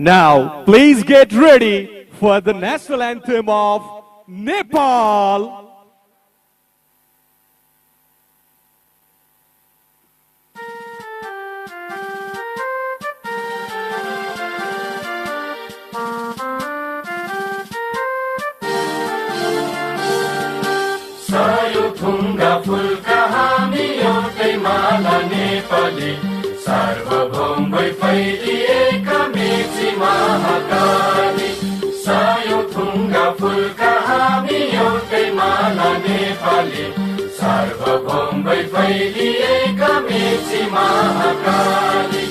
Now, please get ready for the national anthem of Nepal. सयुथुङ्गा phulka हामी एउटै माला नेपाली सार्वभौम भई फैलिएका मेची महाकाली सयुथुङ्गा फुलका हामी एउटै माला नेपाली सार्वभौम भई फैलिएका मेची महाकाली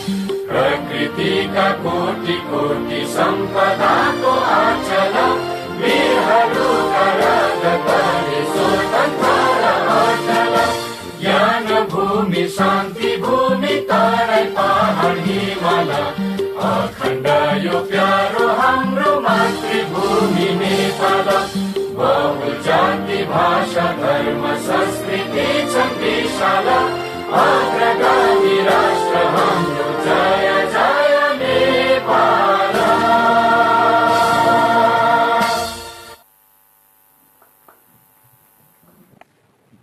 प्रकृतिका कोटि कोटि सम्पदाको आचल वीरहरूका रगतले स्वतन्त्र अचल ज्ञान भूमि शान्ति भूमि तराई पहाड हिमाल अखण्ड यो प्यारो हाम्रो मातृभूमि नेपाल बहु जाति भाषा धर्म संस्कृति छन् विशाल अग्रगामी राष्ट्र हाम्रो जय जय Nepal.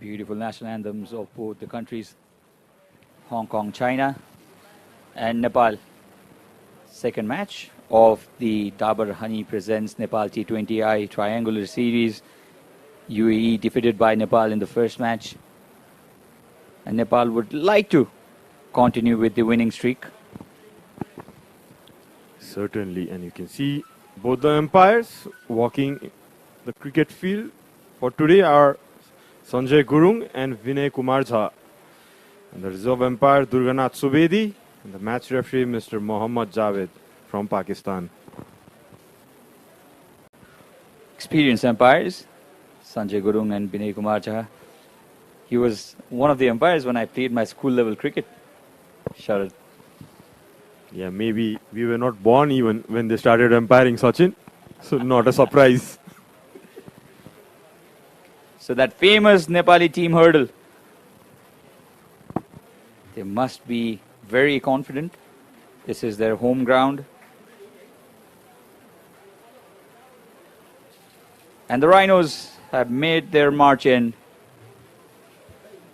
Beautiful national anthems of both the countries, Hong Kong, China and Nepal. Second match of the Dabur Honey presents Nepal T20I Triangular Series. UAE defeated by Nepal in the first match. And Nepal would like to continue with the winning streak. Certainly, and you can see both the umpires walking the cricket field for today are Sanjay Gurung and Vinay Kumar Jha. And the reserve umpire Durganath Subedi and the match referee Mr. Mohammad Javed from Pakistan. Experienced umpires, Sanjay Gurung and Vinay Kumar Jha. He was one of the umpires when I played my school level cricket. Sharad. Yeah, maybe we were not born even when they started umpiring, Sachin. So not a surprise. So that famous Nepali team hurdle. They must be very confident. This is their home ground. And the Rhinos have made their march in.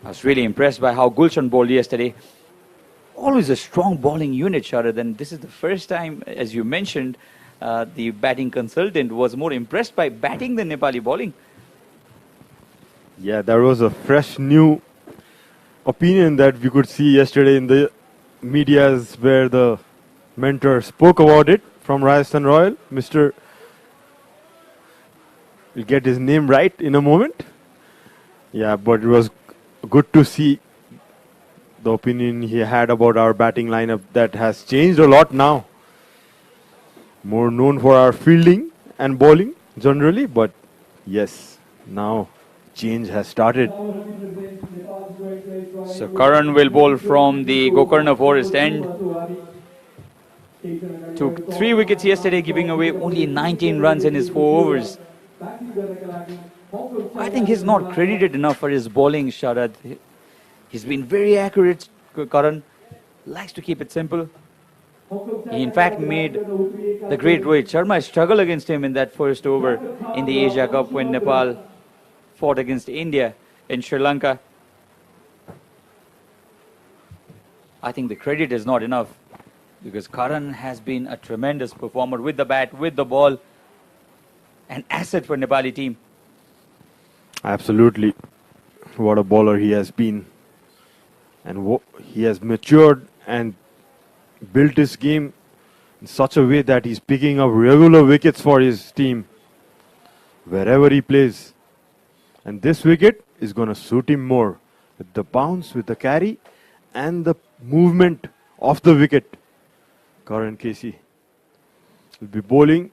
I was really impressed by how Gulshan bowled yesterday. Always a strong bowling unit, Sharad. And this is the first time, as you mentioned, the batting consultant was more impressed by batting than Nepali bowling. Yeah, there was a fresh new opinion that we could see yesterday in the medias where the mentor spoke about it from Rajasthan Royal. Mr. We'll get his name right in a moment. Yeah, but it was good to see the opinion he had about our batting lineup that has changed a lot now. More known for our fielding and bowling generally, but yes, now change has started. So Karan will bowl from the Gokarna Forest end. Took 3 wickets yesterday, giving away only 19 runs in his 4 overs. I think he's not credited enough for his bowling, Sharad. He's been very accurate, Karan. Likes to keep it simple. He in fact made the great Rohit Sharma struggle against him in that first over in the Asia Cup when Nepal fought against India in Sri Lanka. I think the credit is not enough because Karan has been a tremendous performer with the bat, with the ball, an asset for Nepali team. Absolutely. What a bowler he has been. And he has matured and built his game in such a way that he's picking up regular wickets for his team wherever he plays. And this wicket is going to suit him more with the bounce, with the carry and the movement of the wicket. Karan Casey will be bowling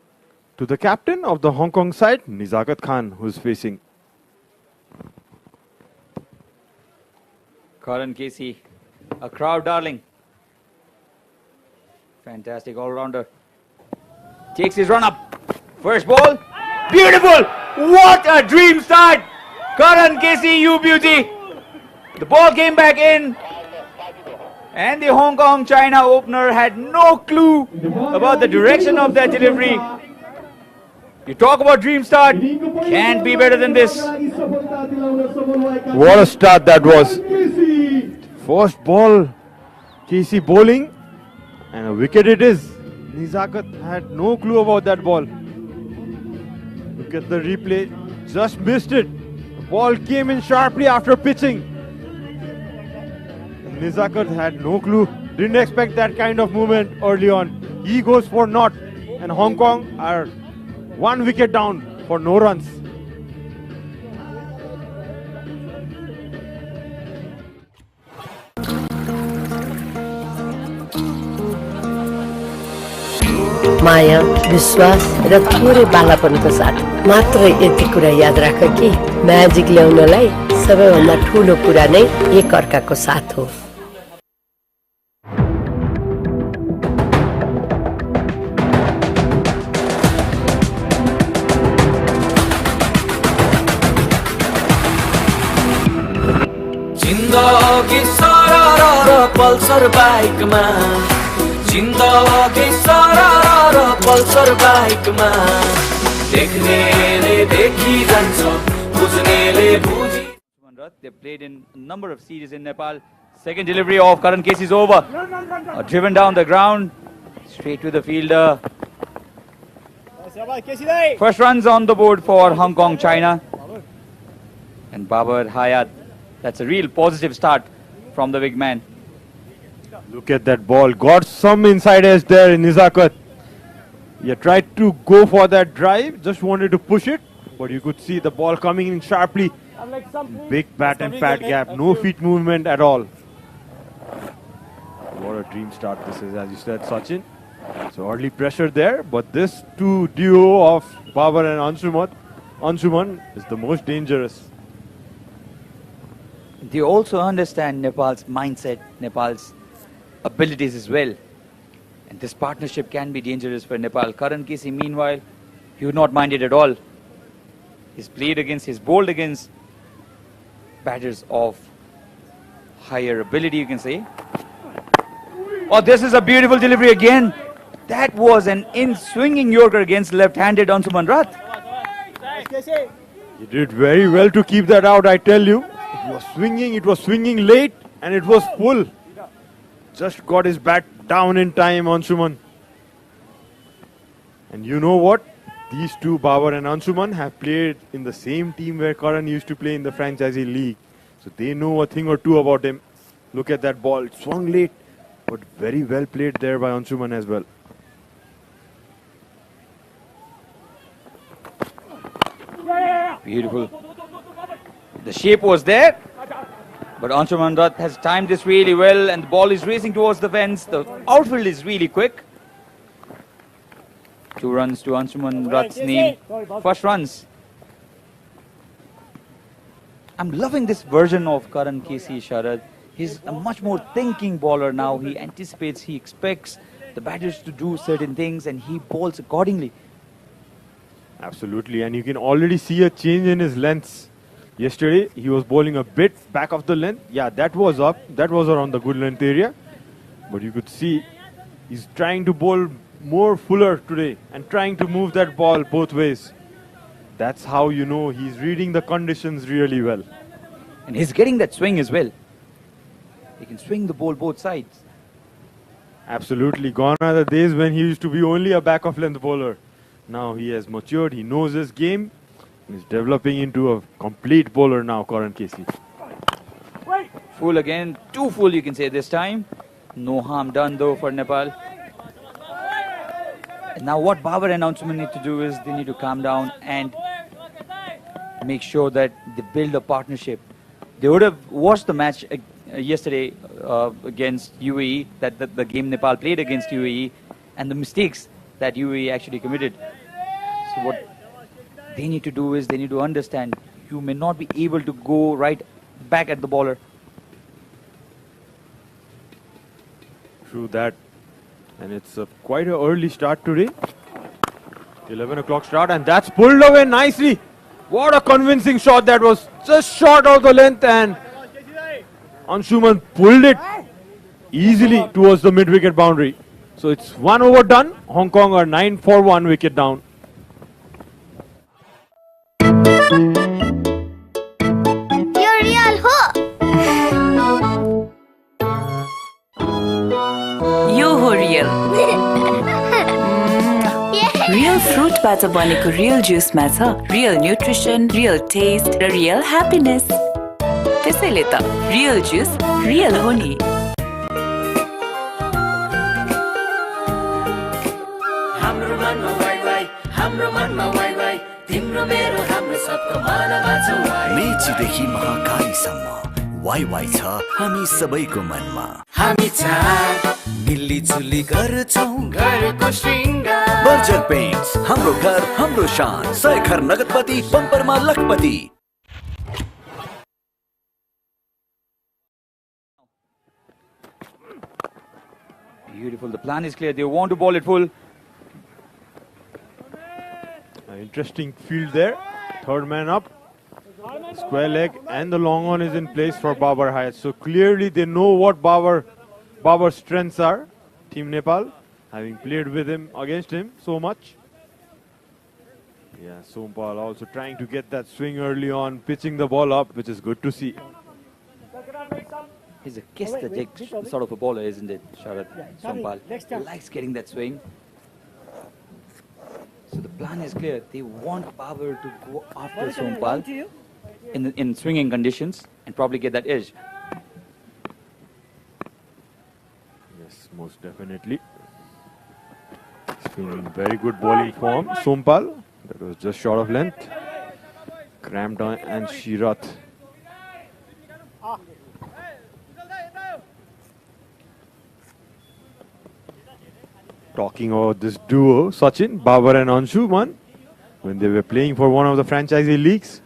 to the captain of the Hong Kong side, Nizakat Khan, who's facing. Karan Casey, a crowd darling. Fantastic all-rounder. Takes his run up. First ball. Beautiful! What a dream start! Karan Casey, you beauty! The ball came back in. And the Hong Kong China opener had no clue about the direction of that delivery. You talk about dream start, can't be better than this. What a start that was. First ball, Casey bowling, and a wicket it is. Nezakat had no clue about that ball. Look at the replay, just missed it. The ball came in sharply after pitching. Nezakat had no clue, didn't expect that kind of movement early on. He goes for naught, and Hong Kong are 1 wicket down for no runs. माया विश्वास र थोरै बालापनको साथ मात्र यति कुरा याद राख कि magic ल्याउनलाई सबैभन्दा ठूलो कुरा नै एक अर्काको साथ हो। जिन्दगी सरारा र पल्सर बाइकमा जिन्दगी सरारा र पल्सर बाइकमा देख्नेले देखिरहन्छ बुझ्नेले बुझि। They played in a number of series in Nepal. Second delivery of Karan Casey's over. Driven down the ground, straight to the fielder. First runs on the board for Hong Kong China. And Babar Hayat. That's a real positive start from the big man. Look at that ball. Got some inside edge there in Nezakat. He tried to go for that drive. Just wanted to push it. But you could see the ball coming in sharply. Big bat and pad gap. No feet movement at all. What a dream start this is, as you said, Sachin. So early pressure there. But this two duo of Babar and Anshuman is the most dangerous. They also understand Nepal's mindset, Nepal's abilities as well. And this partnership can be dangerous for Nepal. Karan Casey, meanwhile, he would not mind it at all. He's bowled against batters of higher ability, you can say. Oh, this is a beautiful delivery again. That was an in-swinging Yorker against left-handed Anshuman Rath. He did very well to keep that out, I tell you. It was swinging late, and it was full. Just got his bat down in time, Anshuman. And you know what? These two, Babar and Anshuman, have played in the same team where Karan used to play in the franchisee league. So they know a thing or two about him. Look at that ball. It swung late, but very well played there by Anshuman as well. Beautiful. The shape was there, but Anshuman Rath has timed this really well, and the ball is racing towards the fence. The outfield is really quick. 2 runs to Anshuman Rath's name. First runs. I'm loving this version of Karan Casey, Sharad. He's a much more thinking bowler now. He anticipates, he expects the batters to do certain things, and he bowls accordingly. Absolutely, and you can already see a change in his lengths. Yesterday, he was bowling a bit back of the length. Yeah, that was up. That was around the good length area. But you could see he's trying to bowl more fuller today and trying to move that ball both ways. That's how you know he's reading the conditions really well. And he's getting that swing as well. He can swing the ball both sides. Absolutely. Gone are the days when he used to be only a back of length bowler. Now he has matured. He knows his game. He's developing into a complete bowler now, Karan Casey. Full again. Too full, you can say this time. No harm done though for Nepal. And now what Babar and Anshuman need to do is they need to calm down and make sure that they build a partnership. They would have watched the match yesterday against UAE, the game Nepal played against UAE, and the mistakes that UAE actually committed. So what they need to do is they need to understand you may not be able to go right back at the bowler. True that. And it's quite an early start today. 11 o'clock start, and that's pulled away nicely. What a convincing shot that was. Just short of the length, and Anshuman pulled it easily towards the mid-wicket boundary. So it's 1 over done. Hong Kong are 9 for 1 wicket down. You're real ho! यो हो real real फ्रुटबाट बनेको real जुसमा छ real nutrition real test र real happiness त्यसैले त real जुस real हो नि हाम्रो मनमा वाइ वाइ हाम्रो मनमा वाइ वाइ तिम्रो मेरो हाम्रो सबको मनमा छ वाइ मेचीदेखि महाकालीसम्म वाइ वाइ छ हामी सबैको मनमा हामी चार मिल्ली-जुली गर्छौं घरको श्रृंगार बर्जर पेन्ट्स हाम्रो घर हाम्रो शान 100 घर नगदपति बम्परमा लखपति Beautiful. The plan is clear. They want to ball it full. Interesting field there. Third man up. Square leg and the long on is in place for Babar Hayat. So clearly they know what Babar's strengths are. Team Nepal, having played with him, against him so much. Yeah, Sompal also trying to get that swing early on, pitching the ball up, which is good to see. He's a kiss-the-dick sort of a bowler, isn't it, Sharad Sompal? He likes getting that swing. So the plan is clear. They want Babar to go after Sompal in swinging conditions and probably get that edge. Yes, most definitely. It's been in very good bowling form. Sompal, that was just short of length. Crampton and Shirath. Talking about this duo, Sachin, Babar and Anshuman, when they were playing for one of the franchisee leagues,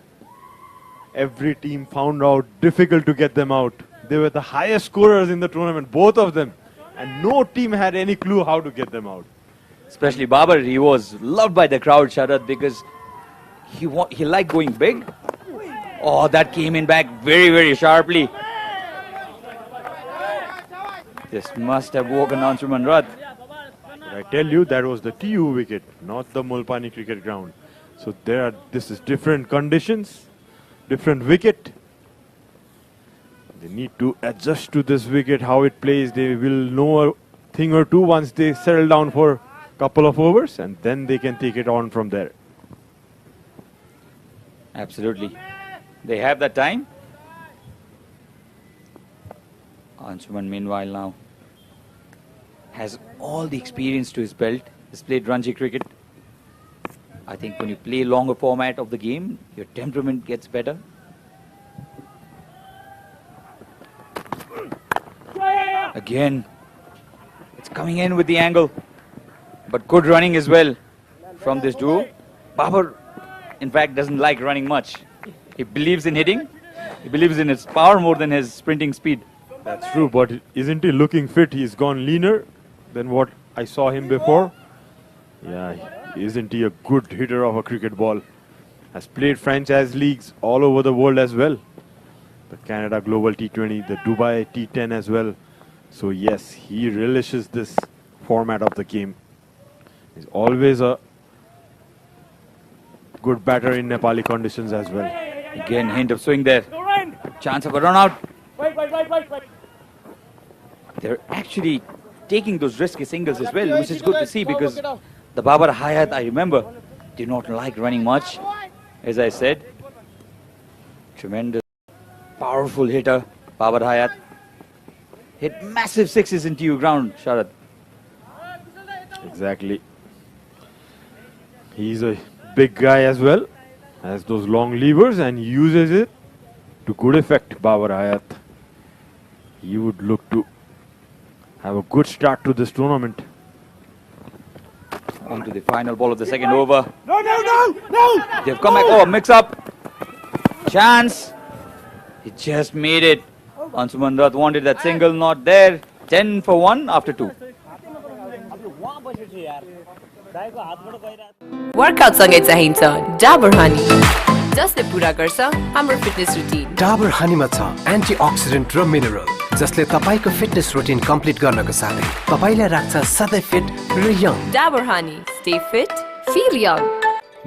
every team found out difficult to get them out. They were the highest scorers in the tournament, both of them, and no team had any clue how to get them out. Especially Babar, he was loved by the crowd, Sharad, because he liked going big. Oh, that came in back very, very sharply. This must have woken Anshuman Rath. I tell you, that was the TU wicket, not the Mulpani cricket ground. So this is different conditions, different wicket. They need to adjust to this wicket, how it plays. They will know a thing or two once they settle down for a couple of overs, and then they can take it on from there. Absolutely. They have that time. Anshuman, meanwhile, now has all the experience to his belt. He's played Ranji cricket. I think when you play longer format of the game, your temperament gets better. Again, it's coming in with the angle, but good running as well from this duo. Babar, in fact, doesn't like running much. He believes in hitting. He believes in his power more than his sprinting speed. That's true, but isn't he looking fit? He's gone leaner than what I saw him before. Yeah, isn't he a good hitter of a cricket ball? Has played franchise leagues all over the world as well. The Canada Global T20, the Dubai T10 as well. So yes, he relishes this format of the game. He's always a good batter in Nepali conditions as well. Again, hint of swing there. Chance of a run out. They're actually taking those risky singles as well, which is good to see, because the Babar Hayat, I remember, did not like running much. As I said, tremendous, powerful hitter, Babar Hayat. Hit massive sixes into your ground, Sharad. Exactly. He's a big guy as well, has those long levers, and uses it to good effect, Babar Hayat. He would look to have a good start to this tournament. On to the final ball of the second over. No! They've come back. Oh, mix up. Chance. He just made it. Anshuman Rath wanted that single, not there. 10 for 1 after 2. Workout सँगै चाहिन्छ डाबर हनी जसले पूरा गर्छ हाम्रो fitness routine Dabur हनीमा छ antioxidant र mineral जसले तपाईको fitness routine complete गर्नको साथै तपाईलाई राख्छ सधैँ फिट र young. Dabur Honey. Stay fit, feel young.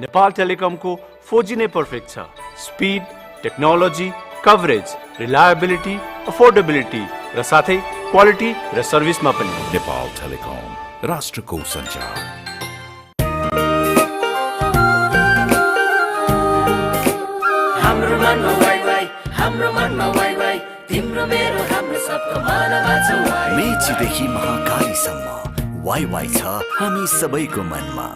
Nepal टेलिकमको 4G नै पर्फेक्ट छ। Speed, technology, coverage, reliability, affordability र साथै क्वालिटी र सर्भिसमा पनि। नेपाल टेलिकम, राष्ट्रको सञ्चार। हाम्रो मनमा वाइ वाइ, हाम्रो मनमा वाइ वाइ, तिम्रो मेरो हाम्रो सबको मनमा छ वाइ। मेचीदेखि महाकालीसम्म वाइ वाइ छ हामी सबैको मनमा।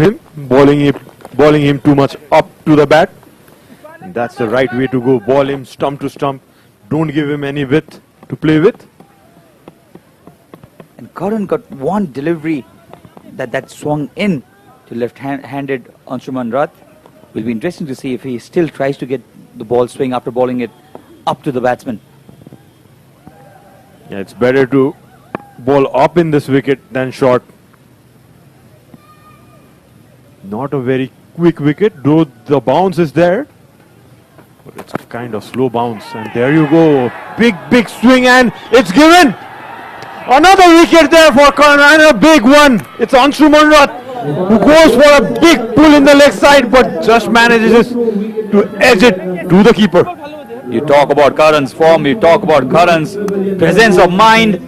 Him, bowling him too much up to the bat. And that's the right way to go. Ball him stump to stump. Don't give him any width to play with. And Karan got one delivery that swung in to left-handed Anshuman Rath. Will be interesting to see if he still tries to get the ball swing after bowling it up to the batsman. Yeah, it's better to bowl up in this wicket than short. Not a very quick wicket, though the bounce is there. But it's a kind of slow bounce. And there you go. Big swing and it's given. Another wicket there for Karan and a big one. It's Anshuman Rath who goes for a big pull in the leg side but just manages to edge it to the keeper. You talk about Karan's form, you talk about Karan's presence of mind.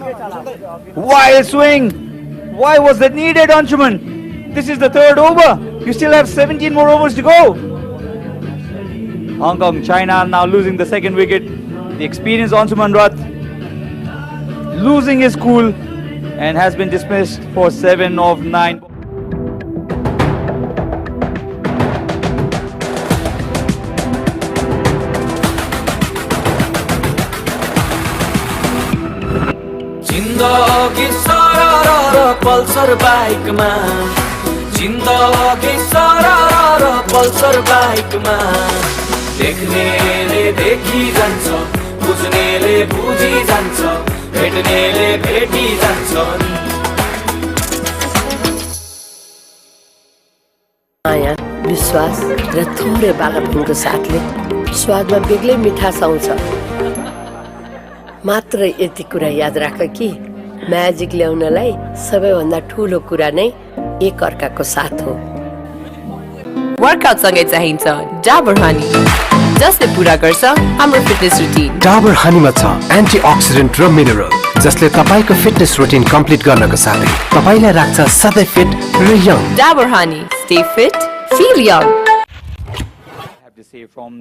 Why swing? Why was that needed, Anshuman? This is the third over. You still have 17 more overs to go. Hong Kong, China now losing the second wicket. The experienced Anshuman Rath losing his cool and has been dismissed for 7 of 9. जिन्दगी सारा Pulsar बाइकमा, जिन्दगी सारा Pulsar बाइकमा, देख्नेले देखि जान्छ, बुझ्नेले बुझी जान्छ, भेट्नेले भेटी जान्छ। माया, विश्वास र थोरै बालापनको साथले स्वादमा बेग्लै मिठास आउँछ। मात्र यति कुरा याद राख कि म्याजिक ल्याउनलाई सबैभन्दा ठूलो कुरा नै एक अर्काको साथ हो। वर्कआउट सँगै चाहिन्छ डाबर हनी, जसले पूरा गर्छ हाम्रो फिटनेस रुटिन। डाबर हनीमा छ एन्टिअक्सिडेन्ट र मिनरल जसले तपाईको फिटनेस रुटिन कम्प्लिट गर्नको साथै तपाईलाई राख्छ सधैँ फिट र young. Dabur honey, stay fit, feel young. I have to say from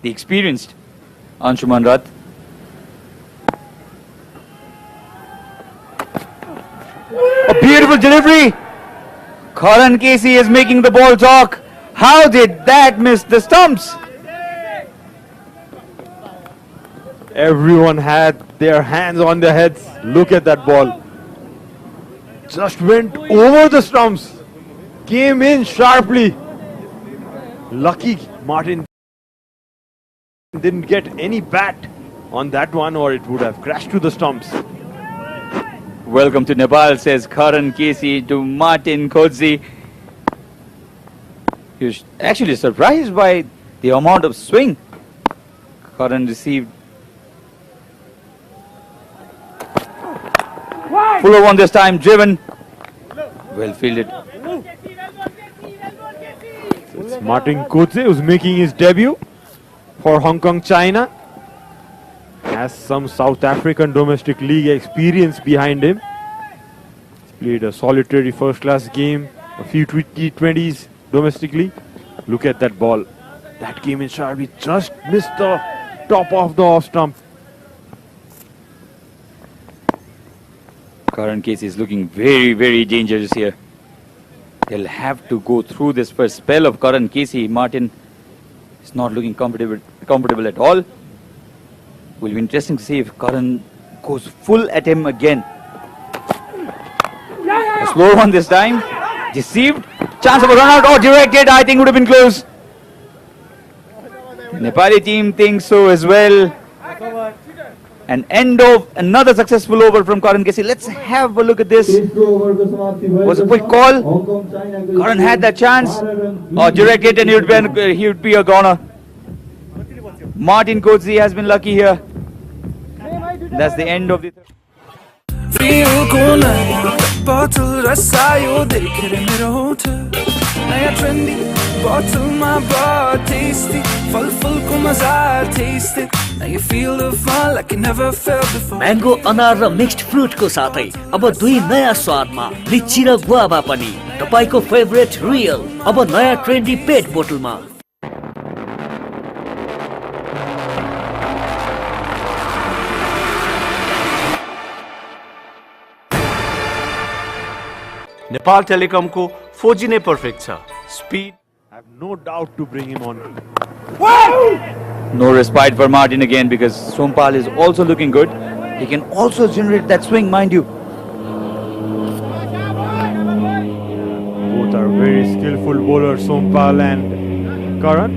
the experienced Anshuman Rath. A beautiful delivery. Karan Casey is making the ball talk. How did that miss the stumps? Everyone had their hands on their heads. Look at that ball. Just went over the stumps. Came in sharply. Lucky Martin didn't get any bat on that one or it would have crashed to the stumps. Welcome to Nepal, says Karan Casey to Martin Kodzi. He was actually surprised by the amount of swing Karan received. Fuller one this time, driven. Well fielded. It's Martin Kodzi who's making his debut for Hong Kong, China. has some South African domestic league experience behind him. He's played a solitary first-class game, a few T20s domestically. Look at that ball. That came in sharp. He just missed the top of the off stump. Karan Casey is looking very, very dangerous here. They'll have to go through this first spell of Karan Casey. Martin is not looking comfortable at all. Will be interesting to see if Karan goes full at him again. A slow one this time. Deceived. Chance of a run out or directed. I think would have been close. Nepali team thinks so as well. An end of another successful over from Karan Casey. Let's have a look at this. Was a quick call. Karan had that chance. Or directed and he would be a goner. Martin Coetzee has been lucky here. That's the end of the third. Mango अनार र mixed फ्रुटको साथै अब दुई नयाँ स्वादमा लिची र guava पनि तपाईको favourite real अब नयाँ ट्रेन्डी पेट बोतलमा। नेपाल टेलिकम को 4G ने perfect छ speed. I have no doubt to bring him on. No respite for Martin again because Sompal is also looking good. He can also generate that swing, mind you. Both are very skillful bowlers, Sompal and Karan.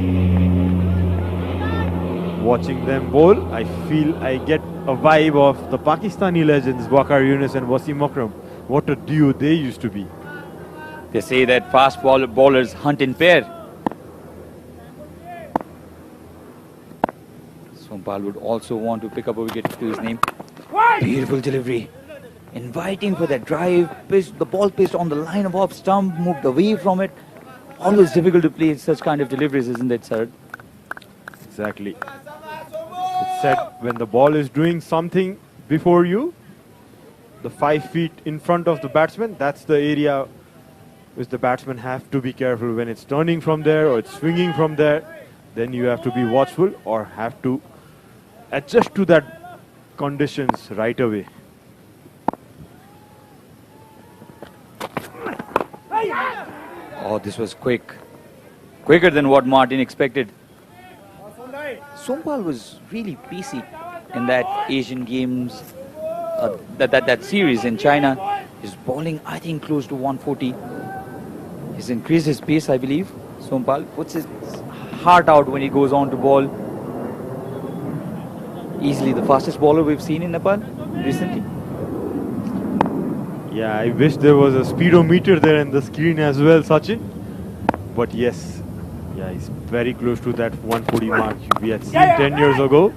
Watching them bowl, I feel I get a vibe of the Pakistani legends Waqar Younis and Wasim Akram. What a duo they used to be. They say that fast bowlers hunt in pair. Sompal would also want to pick up a wicket to his name. Beautiful delivery. Inviting for that drive. The ball pitched on the line of off stump, moved away from it. Always difficult to play such kind of deliveries, isn't it, sir? Exactly. It's said when the ball is doing something before you, the 5 feet in front of the batsman, that's the area which the batsmen have to be careful. When it's turning from there or it's swinging from there, then you have to be watchful or have to adjust to that conditions right away. Oh, this was quick. Quicker than what Martin expected. Sompal was really pacey in that Asian Games, that series in China. His bowling, I think, close to 140. He's increased his pace, I believe. Sompal puts his heart out when he goes on to bowl. Easily the fastest bowler we've seen in Nepal recently. Yeah, I wish there was a speedometer there in the screen as well, Sachin. But yes, yeah, he's very close to that 140 mark we had seen 10 years ago.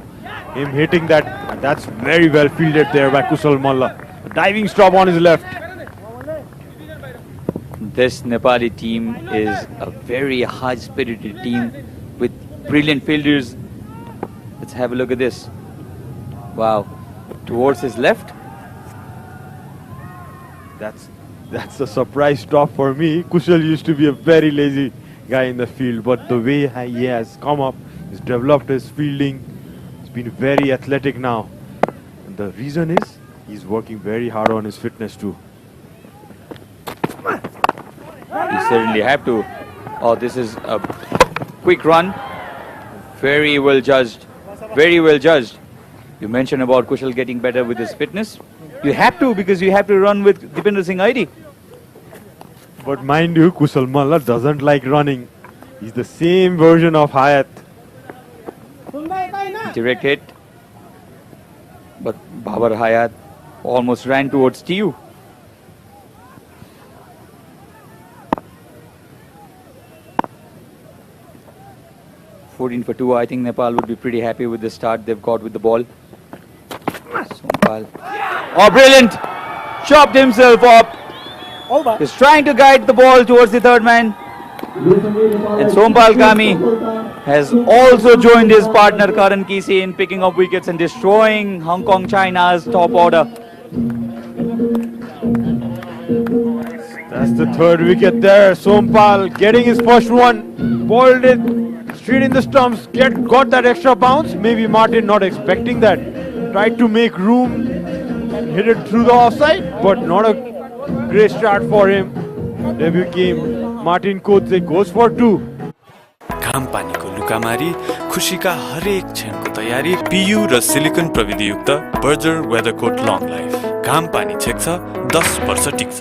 Him hitting that, and that's very well fielded there by Kusal Malla. A diving stop on his left. This Nepali team is a very high-spirited team with brilliant fielders. Let's have a look at this. Wow, towards his left. That's a surprise stop for me. Kushal used to be a very lazy guy in the field, but the way he has come up, he's developed his fielding. He's been very athletic now. And the reason is he's working very hard on his fitness too. You certainly have to. Oh, this is a quick run. Very well judged. Very well judged. You mentioned about Kushal getting better with his fitness. You have to, because you have to run with Dipinder Singh Aidi. But mind you, Kusal Malla doesn't like running. He's the same version of Hayat. Direct hit. But Babar Hayat almost ran towards TU. $14 for 2. I think Nepal would be pretty happy with the start they've got with the ball. Sompal. Oh, brilliant! Chopped himself up. He's trying to guide the ball towards the third man. And Sompal Kami has also joined his partner Karan Kisi in picking up wickets and destroying Hong Kong China's top order. That's the third wicket there. Sompal getting his first one. Bowled it straight in the stumps. Got that extra bounce. Maybe Martin not expecting that. Tried to make room and hit it through the offside. But not a great start for him. Debut game. Martin Kotze goes for 2. घाम पानीको लुकामारी खुशीका हरेक क्षणको तयारी PU र silicon प्रविधियुक्त Berger वेदरकोट long life घाम पानी छेक्छ 10 वर्ष टिक्छ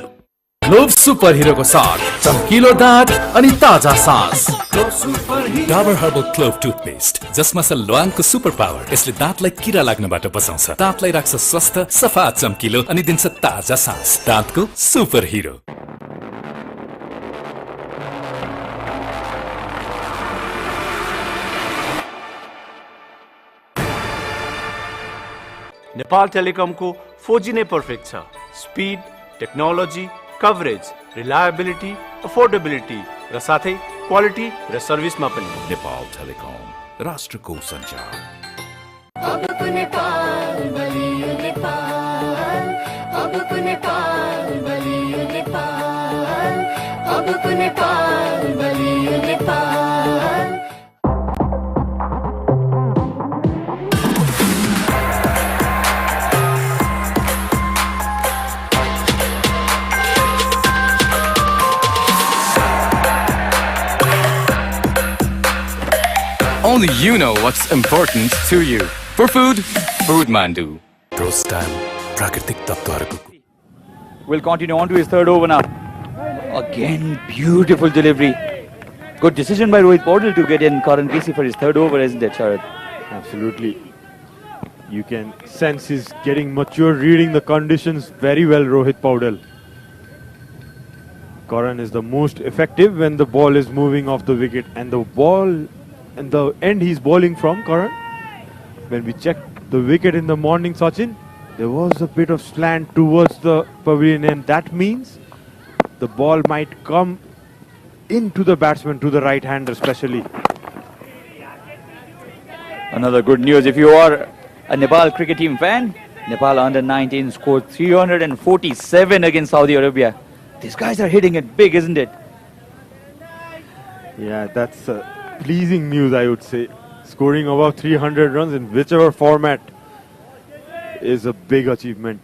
globe super हिरोको साथ चम्किलो दाँत अनि ताजा सास डाबर हर्बल क्लोभ टुथपेस्ट जसमा छ ल्वाङको सुपर पावर यसले दाँतलाई किरा लाग्नबाट बचाउँछ दाँतलाई राख्छ स्वस्थ सफा चम्किलो अनि दिन्छ ताजा सास दाँतको सुपर हिरो नेपाल टेलिकमको 4G नै पर्फेक्ट छ speed technology coverage reliability affordability र साथै क्वालिटी र सर्भिसमा पनि नेपाल टेलिकम राष्ट्रको सञ्चार अबको नेपाल बलियो नेपाल अबको नेपाल बलियो नेपाल अबको नेपाल बलियो Nepal Only you know what's important to you. For food, Food Mandu. Prostam, प्राकृतिक तत्त्वहरूको Will continue on to his third over now. Again, beautiful delivery. Good decision by Rohit Paudel to get in Karan Kisi for his third over, isn't it, Sharad? Absolutely. You can sense he's getting mature, reading the conditions very well, Rohit Paudel. Karan is the most effective when the ball is moving off the wicket, and the ball and the end he's bowling from, Karan. When we checked the wicket in the morning, Sachin, there was a bit of slant towards the pavilion, and that means the ball might come into the batsman, to the right hander especially. Another good news if you are a Nepal cricket team fan. Nepal under 19 scored 347 against Saudi Arabia. These guys are hitting it big, isn't it? Yeah, that's pleasing news, I would say. Scoring above 300 runs in whichever format is a big achievement.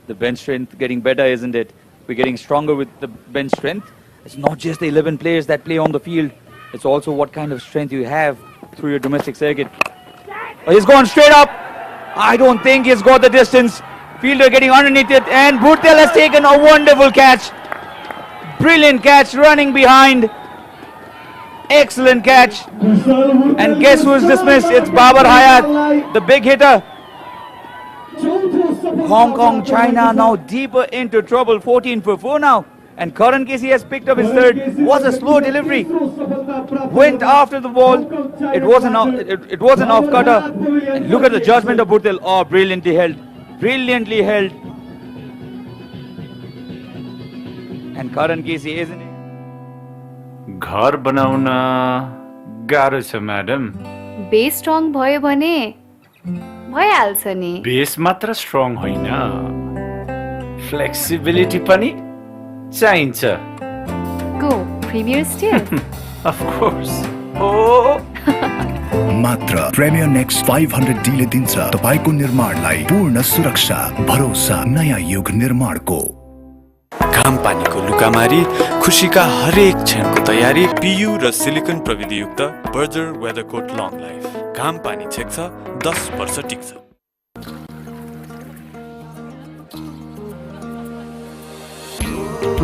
The bench strength getting better, isn't it? We're getting stronger with the bench strength. It's not just the 11 players that play on the field. It's also what kind of strength you have through your domestic circuit. Oh, he's gone straight up. I don't think he's got the distance. Fielder getting underneath it, and Bhurtel has taken a wonderful catch. Brilliant catch, running behind. Excellent catch. And guess who's dismissed? It's Babar Hayat, the big hitter. Hong Kong, China now deeper into trouble. 14 for 4 now. And Karan Kisi has picked up his third. Was a slow delivery. Went after the ball. It was an off-cutter. And look at the judgment of Bhurtel. Oh, brilliantly held. Brilliantly held. And Karan Kisi, isn't it? घर बनाउन गाह्रो छ madam base strong भयो भने भइहाल्छ नि base मात्र strong होइन फ्लेक्सिबिलिटी पनि चाहिन्छ गो प्रिमियर स्टिल अफ कोर्स मात्र प्रिमियर नेक्स्ट 500D ले दिन्छ तपाईको निर्माणलाई पूर्ण सुरक्षा भरोसा नयाँ युग निर्माणको घाम पानीको लुकामारी खुशीका हरेक क्षणको तयारी पियु र सिलिकन प्रविधियुक्त बर्जर वेदरकोट लङ लाइफ घाम पानी छेक्छ 10 वर्ष टिक्छ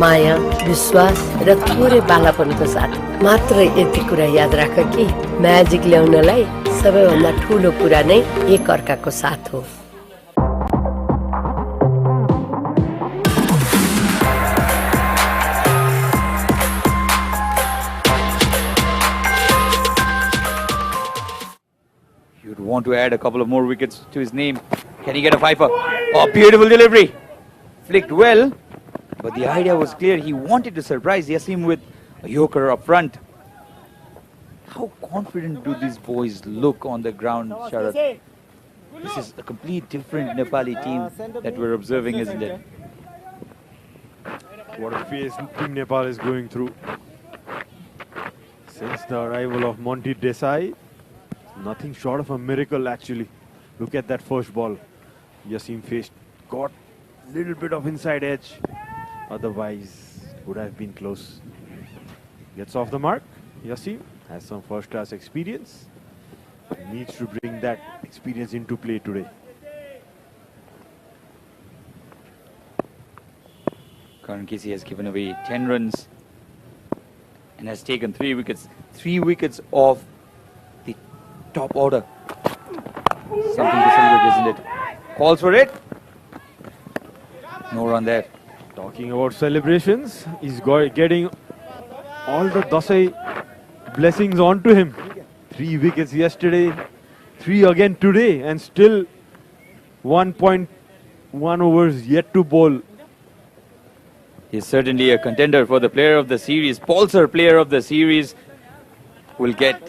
माया विश्वास र थोरै बालापनको साथ मात्र यति कुरा याद राख कि म्याजिक ल्याउनलाई सबैभन्दा ठूलो कुरा नै एक अर्काको साथ हो You'd want to add a couple of more wickets to his name. Can he get a fifer? Oh, beautiful delivery. Flicked well. But the idea was clear. He wanted to surprise Yasim with a Yorker up front. How confident do these boys look on the ground, Sharad? This is a complete different Nepali team that we're observing, isn't it? What a phase Team Nepal is going through. Since the arrival of Monty Desai, nothing short of a miracle actually. Look at that first ball. Yassim faced, got a little bit of inside edge. Otherwise, would have been close. Gets off the mark. Yassim has some first class experience. Needs to bring that experience into play today. Karan Casey has given away 10 runs and has taken 3 wickets. 3 wickets off the top order. Something to celebrate, isn't it? Calls for it. No run there. Talking about celebrations, he's getting all the Dasai blessings onto him. 3 wickets yesterday, 3 again today, and still 1.1 overs yet to bowl. He's certainly a contender for the player of the series. Pulsar player of the series will get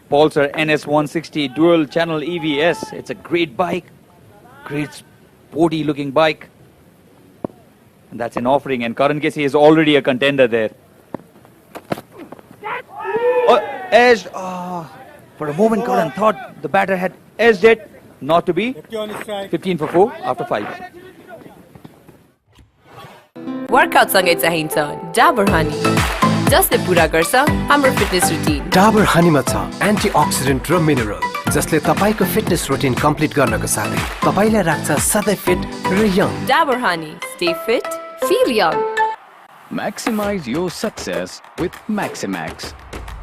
Pulsar NS160 dual channel EVS. It's a great bike, great sporty looking bike. And that's an offering, and Karan Casey is already a contender there. Oh, edged. Oh, for a moment Karan thought the batter had edged it. Not to be. 15 for 4 after 5. Workout सँगै चाहिन्छ डाबर हनी जसले पूरा गर्छ हाम्रो fitness routine Dabur हनीमा छ antioxidant र mineral जसले तपाईको fitness routine complete गर्नको साथै तपाईलाई राख्छ सधैँ फिट र young Dabur honey stay fit feel young Maximize your success with Maximax,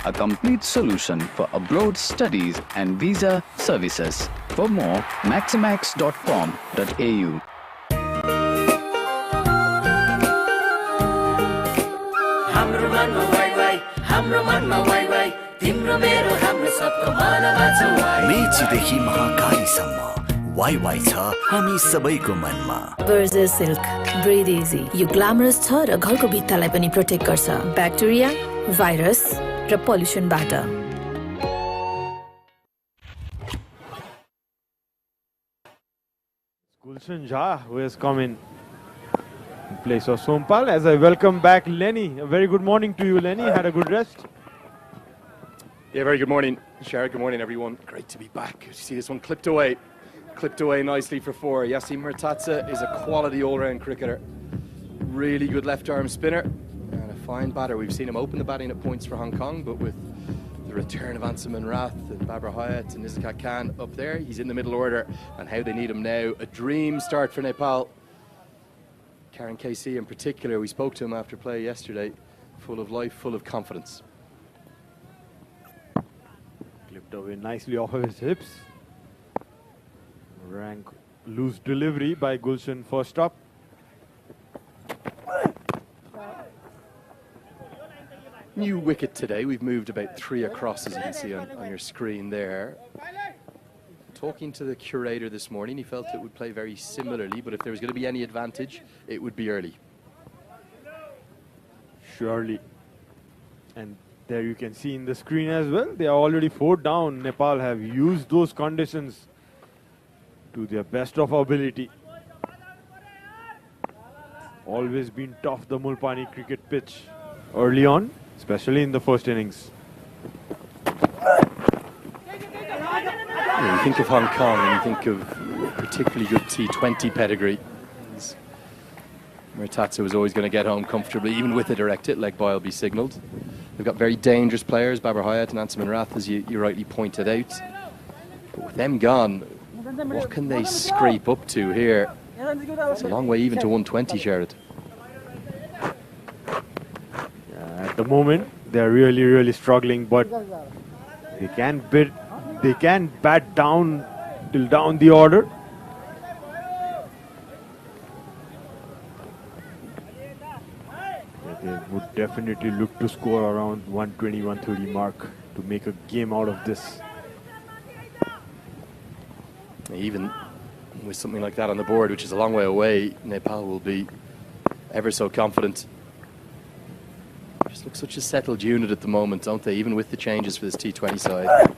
a complete solution for abroad studies and visa services. For more, maximax.com.au. मेचीदेखि महाकालीसम्म वाइवाई छ हामी सबैको मनमा बर्जर सिल्क ब्रिथ इजी यो ग्ल्यामरस छ र घरको भित्तालाई पनि प्रोटेक्ट गर्छ ब्याक्टेरिया भाइरस र पोल्युसनबाट Gulshan Jha, who has come in place of Sompal, as I welcome back Lenny. A very good morning to you, Lenny. Had a good rest? Yeah, very good morning, Sharad. Good morning, everyone. Great to be back. You see this one clipped away nicely for 4. Yassim Murtaza is a quality all-round cricketer. Really good left-arm spinner and a fine batter. We've seen him open the batting at points for Hong Kong, but with the return of Ansuman Rath and Babar Hayat and Nisaka Khan up there, he's in the middle order, and how they need him now. A dream start for Nepal. Karan Casey in particular, we spoke to him after play yesterday, full of life, full of confidence. Clipped away nicely off of his hips. Rank loose delivery by Gulshan first up. New wicket today. We've moved about 3 across, as you can see on your screen there. Talking to the curator this morning, he felt it would play very similarly, but if there was going to be any advantage, it would be early. Surely. And there you can see in the screen as well, they are already 4 down. Nepal have used those conditions to their best of ability. Always been tough, the Mulpani cricket pitch early on, especially in the first innings. Yeah, you think of Hong Kong and you think of particularly good T20 pedigree. Murtaza was always going to get home comfortably, even with a direct hit leg ball be signalled. They've got very dangerous players, Babar Hayat and Ansuman Rath, as you rightly pointed out. But with them gone, what can they scrape up to here? It's a long way even to 120, Sharad. Yeah, at the moment, they're really struggling, but they can bat down till down the order. Yeah, they would definitely look to score around 120-130 mark to make a game out of this. Even with something like that on the board, which is a long way away, Nepal will be ever so confident. Just look such a settled unit at the moment, don't they? Even with the changes for this T20 side.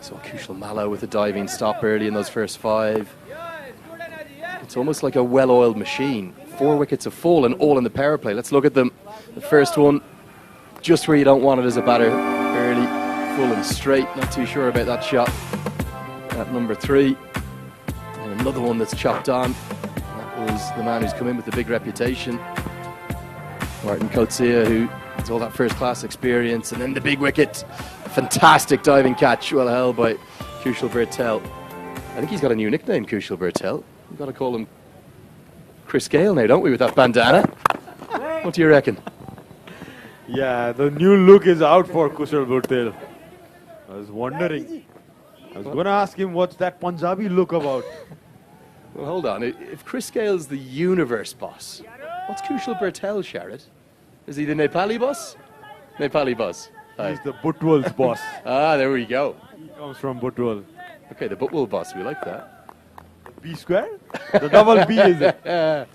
So Kushal Malla with a diving stop early in those first 5. It's almost like a well-oiled machine. 4 wickets have fallen, all in the power play. Let's look at them. The first one, just where you don't want it as a batter. Early, full and straight. Not too sure about that shot. At number 3. And another one that's chopped on. That was the man who's come in with the big reputation. Martin Coetzee, who has all that first-class experience. And then the big wicket. Fantastic diving catch, well held by Kushal Bertel. I think he's got a new nickname, Kushal Bertel. We've got to call him Chris Gale now, don't we, with that bandana? What do you reckon? Yeah, the new look is out for Kushal Bertel. I was wondering. I was going to ask him what's that Punjabi look about. Well, hold on. If Chris Gale's the universe boss, what's Kushal Bertel, Sharad? Is he the Nepali boss? Nepali boss. He's the Butwal's boss. Ah, there we go. He comes from Butwal. Okay, the Butwal boss. We like that. B square? The double B, is it? Well,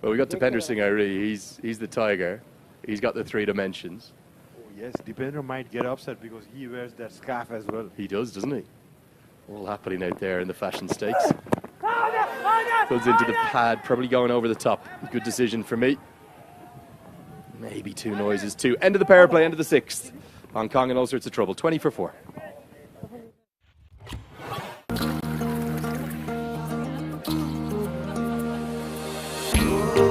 we got Dipender Singh Airi. He's the tiger. He's got the 3 dimensions. Oh, yes, Dipender might get upset because he wears that scarf as well. He does, doesn't he? All happening out there in the fashion stakes. Goes into the pad, probably going over the top. Good decision for me. Maybe 2 noises too. End of the power play, end of the 6th. Hong Kong in all sorts of trouble. 20 for 4.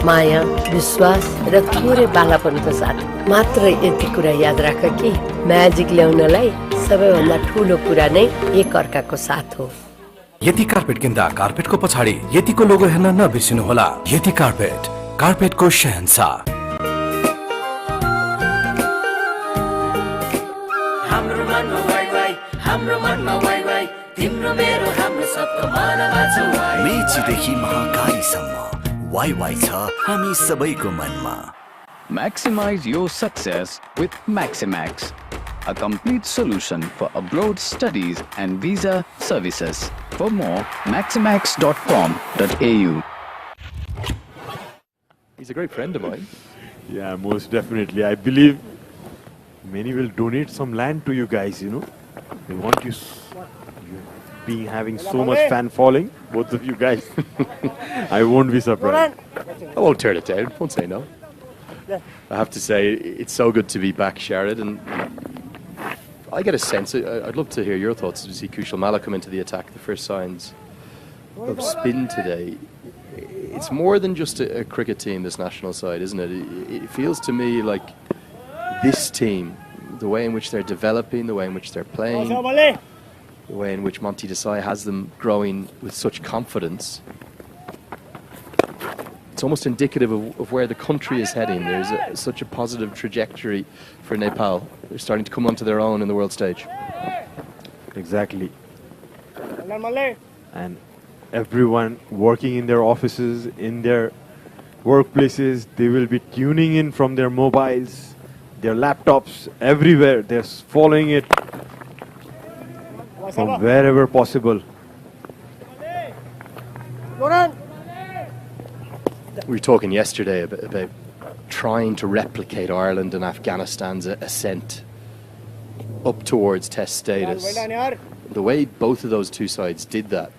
माया विश्वास र थोरै बालापनको साथ मात्र यति कुरा याद राख कि magic ल्याउनलाई सबैभन्दा ठूलो कुरा नै एक अर्काको साथ हो। यति कार्पेट किन्दा कार्पेटको पछाडि यतिको लोगो हेर्न नबिर्सिनु होला। यति कार्पेट, कार्पेटको शहंशाह। हाम्रो मनमा वाइ वाइ, हाम्रो मनमा वाइ वाइ, तिम्रो मेरो हाम्रो सबको मनमा छ वाइ। मेचीदेखि महाकालीसम्म वाइ वाइ छ हामी सबैको मनमा। Maximize your success with Maximax, a complete solution for abroad studies and visa services. For more, maximax.com.au. He's a great friend of mine. Yeah, most definitely. I believe many will donate some land to you guys, you know. They want you being having so much fan following, both of you guys. I won't be surprised. I won't turn it down. Won't say no. I have to say, it's so good to be back, Sharad, and I get a sense, I'd love to hear your thoughts to see Kushal Malla come into the attack, the first signs of spin today. It's more than just a cricket team, this national side, isn't it? It feels to me like this team, the way in which they're developing, the way in which they're playing, the way in which Monty Desai has them growing with such confidence, it's almost indicative of where the country is heading. There's such a positive trajectory for Nepal. They're starting to come onto their own in the world stage. Exactly. And everyone working in their offices, in their workplaces, they will be tuning in from their mobiles, their laptops, everywhere. They're following it from wherever possible. We were talking yesterday about trying to replicate Ireland and Afghanistan's ascent up towards test status. The way both of those two sides did that,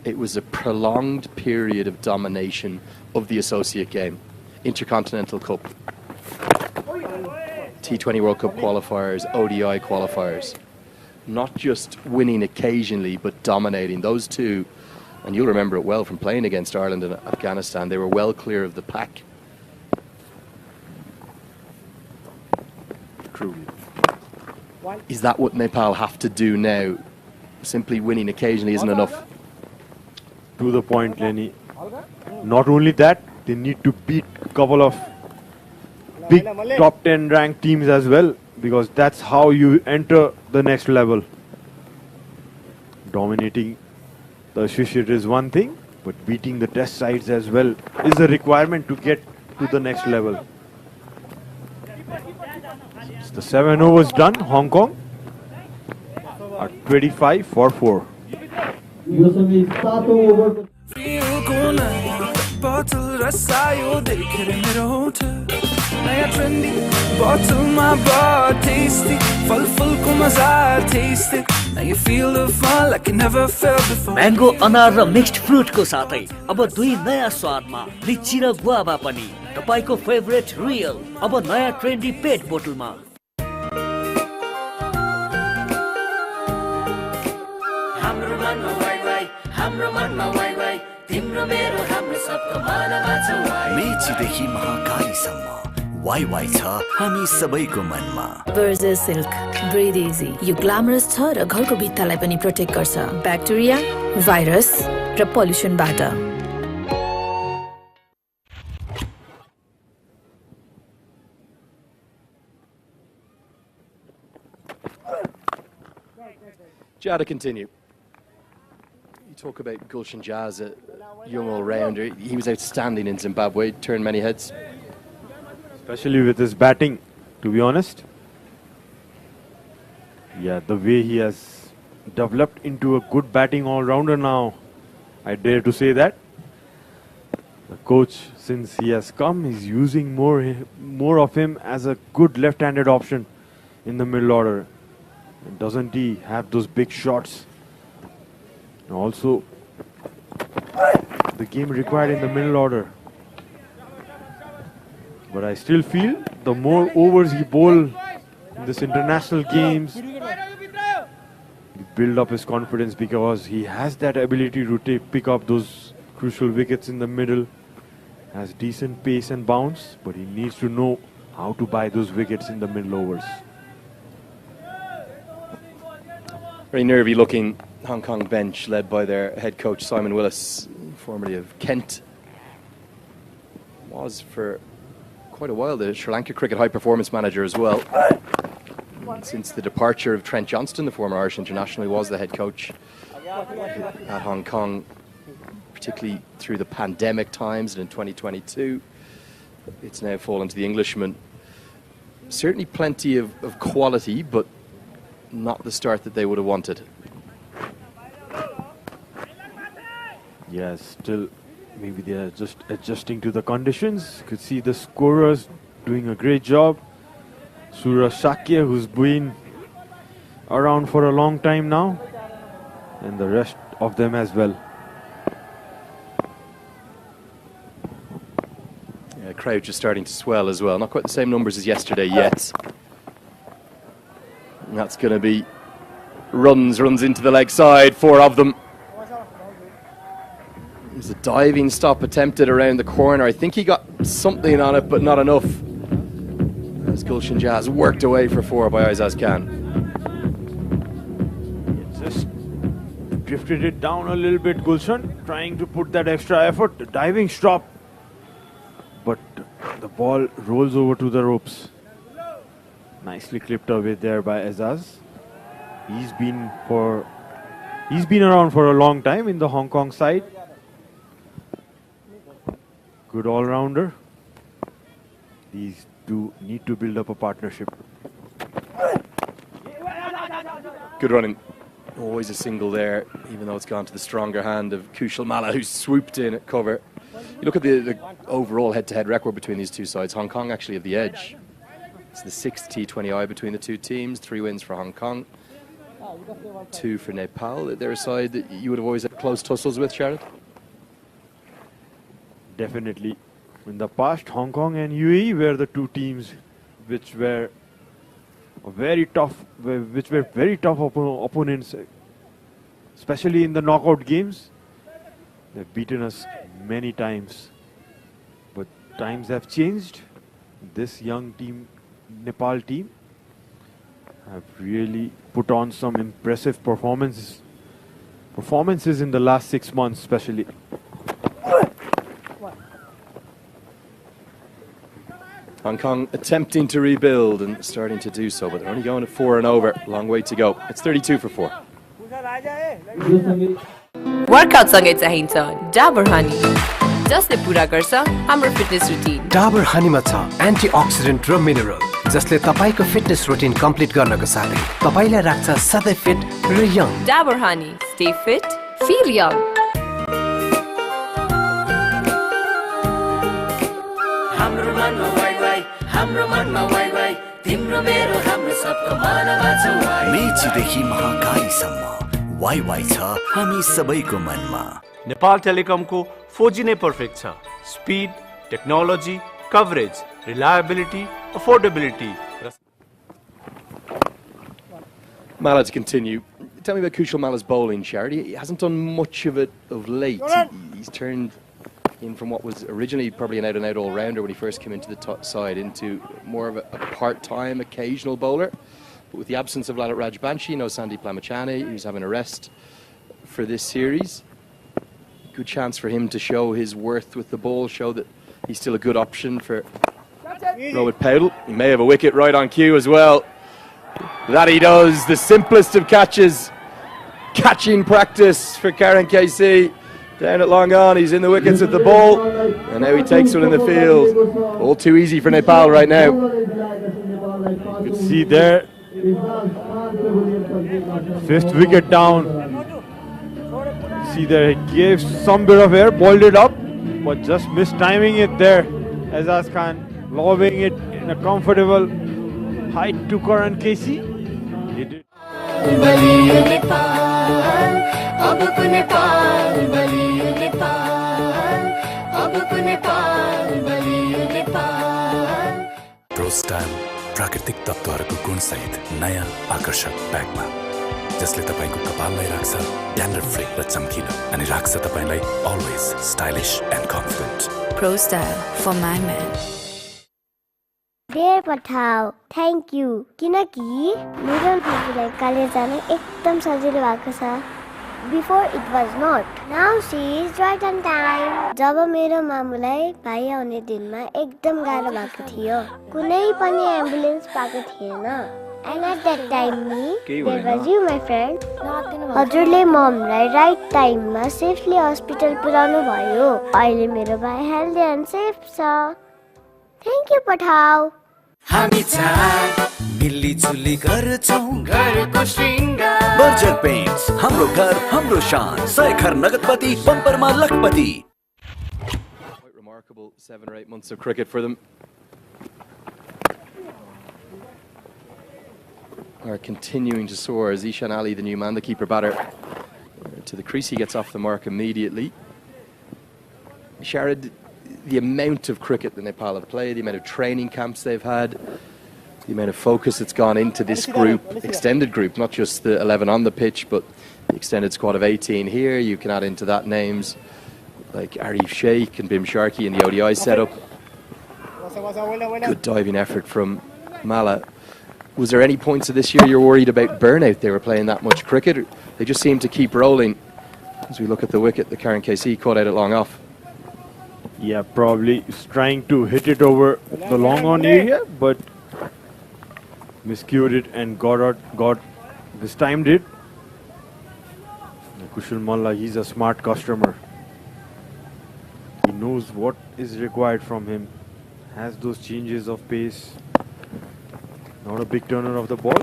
it was a prolonged period of domination of the associate game. Intercontinental Cup, T20 World Cup qualifiers, ODI qualifiers. Not just winning occasionally, but dominating. Those two, and you'll remember it well from playing against Ireland and Afghanistan, they were well clear of the pack. Truly. Is that what Nepal have to do now? Simply winning occasionally isn't enough. To the point, Lenny. Not only that, they need to beat a couple of big top 10 ranked teams as well, because that's how you enter the next level. Dominating the associate is one thing, but beating the test sides as well is a requirement to get to the next level. It's the 7 overs done. Hong Kong are 25 for 4. बोतल रसायो देखेर मेरो होठ नयाँ trendy बोतलमा brought tasty फलफुलको मजा tasty Now you feel the fun like you never felt before mango अनार र mixed फ्रुटको साथै अब दुई नयाँ स्वादमा लिची र गुआवा पनि तपाईको फेभरेट रियल अब नयाँ ट्रेन्डी पेट बोतलमा हाम्रो मनमा वाइ वाइ तिम्रो मेरो हाम्रो सबको मनमा छ वाइ मेचीदेखि महाकालीसम्म वाइ वाइ छ हामी सबैको मनमा बर्जर सिल्क ब्रिथ इजी यो ग्ल्यामरस छ र घरको भित्तालाई पनि प्रोटेक्ट गर्छ ब्याक्टेरिया भाइरस र पोल्युसनबाट Jazz to continue. You talk about Gulshan Jazz, a young all-rounder. He was outstanding in Zimbabwe, turned many heads. Especially with his batting, to be honest. Yeah, the way he has developed into a good batting all-rounder now, I dare to say that. The coach, since he has come, is using more of him as a good left-handed option in the middle order. And doesn't he have those big shots? And also, the game required in the middle order. But I still feel the more overs he bowls in this international games, he build up his confidence because he has that ability to pick up those crucial wickets in the middle, has decent pace and bounce, but he needs to know how to buy those wickets in the middle overs. Very nervy looking Hong Kong bench led by their head coach Simon Willis, formerly of Kent. Was for quite a while the Sri Lanka cricket high performance manager as well. Since the departure of Trent Johnston, the former Irish international, he was the head coach at Hong Kong, particularly through the pandemic times, and in 2022 it's now fallen to the Englishman. Certainly plenty of quality, but not the start that they would have wanted. Yeah, still maybe they are just adjusting to the conditions. Could see the scorers doing a great job. Suraj Shakya, who's been around for a long time now, and the rest of them as well. Yeah, crowd just starting to swell as well. Not quite the same numbers as yesterday yet. And that's going to be runs into the leg side, 4 of them. There's a diving stop attempted around the corner. I think he got something on it, but not enough. As Gulshan Jazz worked away for 4 by Aizaz Khan. Just drifted it down a little bit, Gulshan, trying to put that extra effort. The diving stop. But the ball rolls over to the ropes. Nicely clipped away there by Aizaz. He's been around for a long time in the Hong Kong side. Good all-rounder. These two need to build up a partnership. Good running. Always a single there, even though it's gone to the stronger hand of Kushal Malla, who swooped in at cover. You look at the overall head-to-head record between these two sides. Hong Kong actually have the edge. It's the 6th T20I between the two teams. 3 wins for Hong Kong, 2 for Nepal. They're a side that you would have always had close tussles with, Charlotte? Definitely. In the past, Hong Kong and UAE were the two teams which were very tough opponents, especially in the knockout games. They've beaten us many times. But times have changed. This young team, Nepal team, have really put on some impressive performances in the last 6 months especially. Hong Kong attempting to rebuild and starting to do so, but they're only going at 4 and over. Long way to go. It's 32 for 4. Workout सँगै चाहिन्छ डाबर हनी जसले पूरा गर्छ हाम्रो fitness routine Dabur हनीमा छ antioxidant र mineral जसले तपाईको fitness routine complete गर्नको साथै तपाईलाई राख्छ सधैं फिट र young Dabur honey stay fit feel young हाम्रो मनमा वाइ वाइ हाम्रो मनमा वाइ वाइ तिम्रो मेरो हाम्रो सबको मनमा छ वाइ मेचीदेखि महाकालीसम्म वाइ वाइ छ हामी सबैको मनमा नेपाल टेलिकमको 4G नै पर्फेक्ट छ speed technology coverage reliability affordability Mala to continue. Tell me about Kushal Mala's bowling, Charity. He hasn't done much of it of late. He's turned in from what was originally probably an out-and-out all-rounder when he first came into the side into more of a part-time, occasional bowler. But with the absence of Lalit Rajbanshi, no Sandeep Lamachane, who's having a rest for this series. Good chance for him to show his worth with the ball, show that he's still a good option for Rohit Paudel. He may have a wicket right on cue as well. That he does, the simplest of catches. Catching practice for Karen KC. Down at long on, he's in the wickets with the ball. And now he takes one in the field. All too easy for Nepal right now. You can see there, 5th wicket down. See there, he gave some bit of air, balled it up, but just mistiming it there. Azaz Khan lobbing it in a comfortable height to Karan KC. He did. प्रोस्टाइल प्राकृतिक तत्त्वहरूको गुणसहित नयाँ आकर्षक ब्यागमा जसले तपाईको कपाललाई राख्छ dandruff free र चम्किलो अनि राख्छ तपाईलाई अलवेज स्टाइलिश एन्ड कन्फिडेन्ट प्रोस्टाइल फर माइ म्यान डेयर पठाओ थ्याङ्क यू किनकि मेरो बाबुलाई कलेज जान एकदम सजिलो भएको छ Before it was not. Now she is right on time. जब मेरो मामुलाई भाइ आउने दिनमा एकदम गाह्रो भएको थियो कुनै पनि एम्बुलेन्स पाएको थिएन and at that time there was you my friend हजुरले ममलाई राइट टाइममा सेफली हस्पिटल पुर्याउनु भयो अहिले मेरो भाइ हेल्दी एन्ड सेफ छ थ्याङ्क यू पठाओ हामी चार मिल्ली-जुली गर्छौं घरको श्रृंगार बर्जर पेन्ट्स हाम्रो घर हाम्रो शान 100 घर नगदपति बम्परमा लखपति Quite remarkable 7 or 8 months of cricket for them. Are continuing to soar as Ishan Ali, the new man, the keeper batter, to the crease. He gets off the mark immediately. Sharad, the amount of cricket that Nepal have played, the amount of training camps they've had, the amount of focus that's gone into this group, extended group, not just the 11 on the pitch, but the extended squad of 18 here. You can add into that names like Arif Sheikh and Bim Sharkey in the ODI setup. Good diving effort from Mala. Was there any points of this year you're worried about burnout? They were playing that much cricket. They just seem to keep rolling. As we look at the wicket, the Karen KC caught out it long off. Yeah, probably trying to hit it over the long on area, but miscued it and got mistimed it. Kushal Malla, he's a smart customer. He knows what is required from him. Has those changes of pace. Not a big turner of the ball,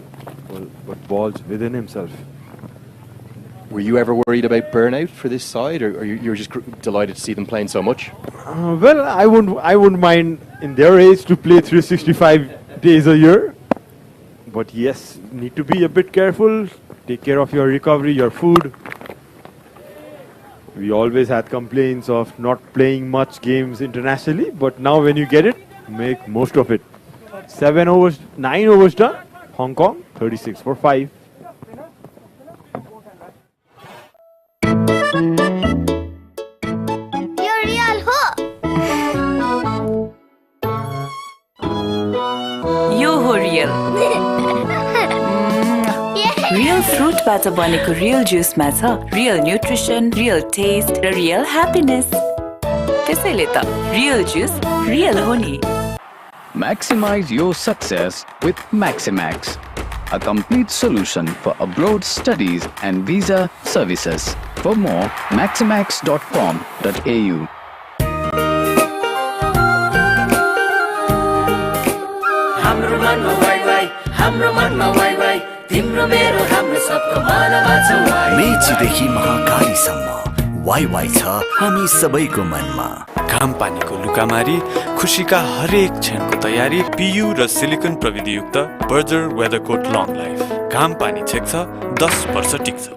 but balls within himself. Were you ever worried about burnout for this side, or you're just delighted to see them playing so much? Well, I wouldn't mind in their age to play 365 days a year. But yes, need to be a bit careful. Take care of your recovery, your food. We always had complaints of not playing much games internationally, but now when you get it, make most of it. 7 overs, 9 overs done. Hong Kong, 36 for 5. You're real ho! यो हो real real फ्रुटबाट बनेको real जुसमा छ real nutrition real test र real happiness त्यसैले त real जुस real हो नि Maximize your success with Maximax, a complete solution for abroad studies and visa services. For more, maximax.com.au. हाम्रो मनमा वाइ वाइ हाम्रो मनमा वाइ वाइ तिम्रो मेरो हाम्रो सबको मनमा छ वाइ मेचीदेखि महाकालीसम्म वाइवाई छ हामी सबैको मनमा। घाम पानीको लुकामारी, खुशीका हरेक क्षणको तयारी, पियु र सिलिकन प्रविधियुक्त बर्जर वेदरकोट लङ लाइफ। घाम पानी छेक्छ 10 वर्ष टिक्छ।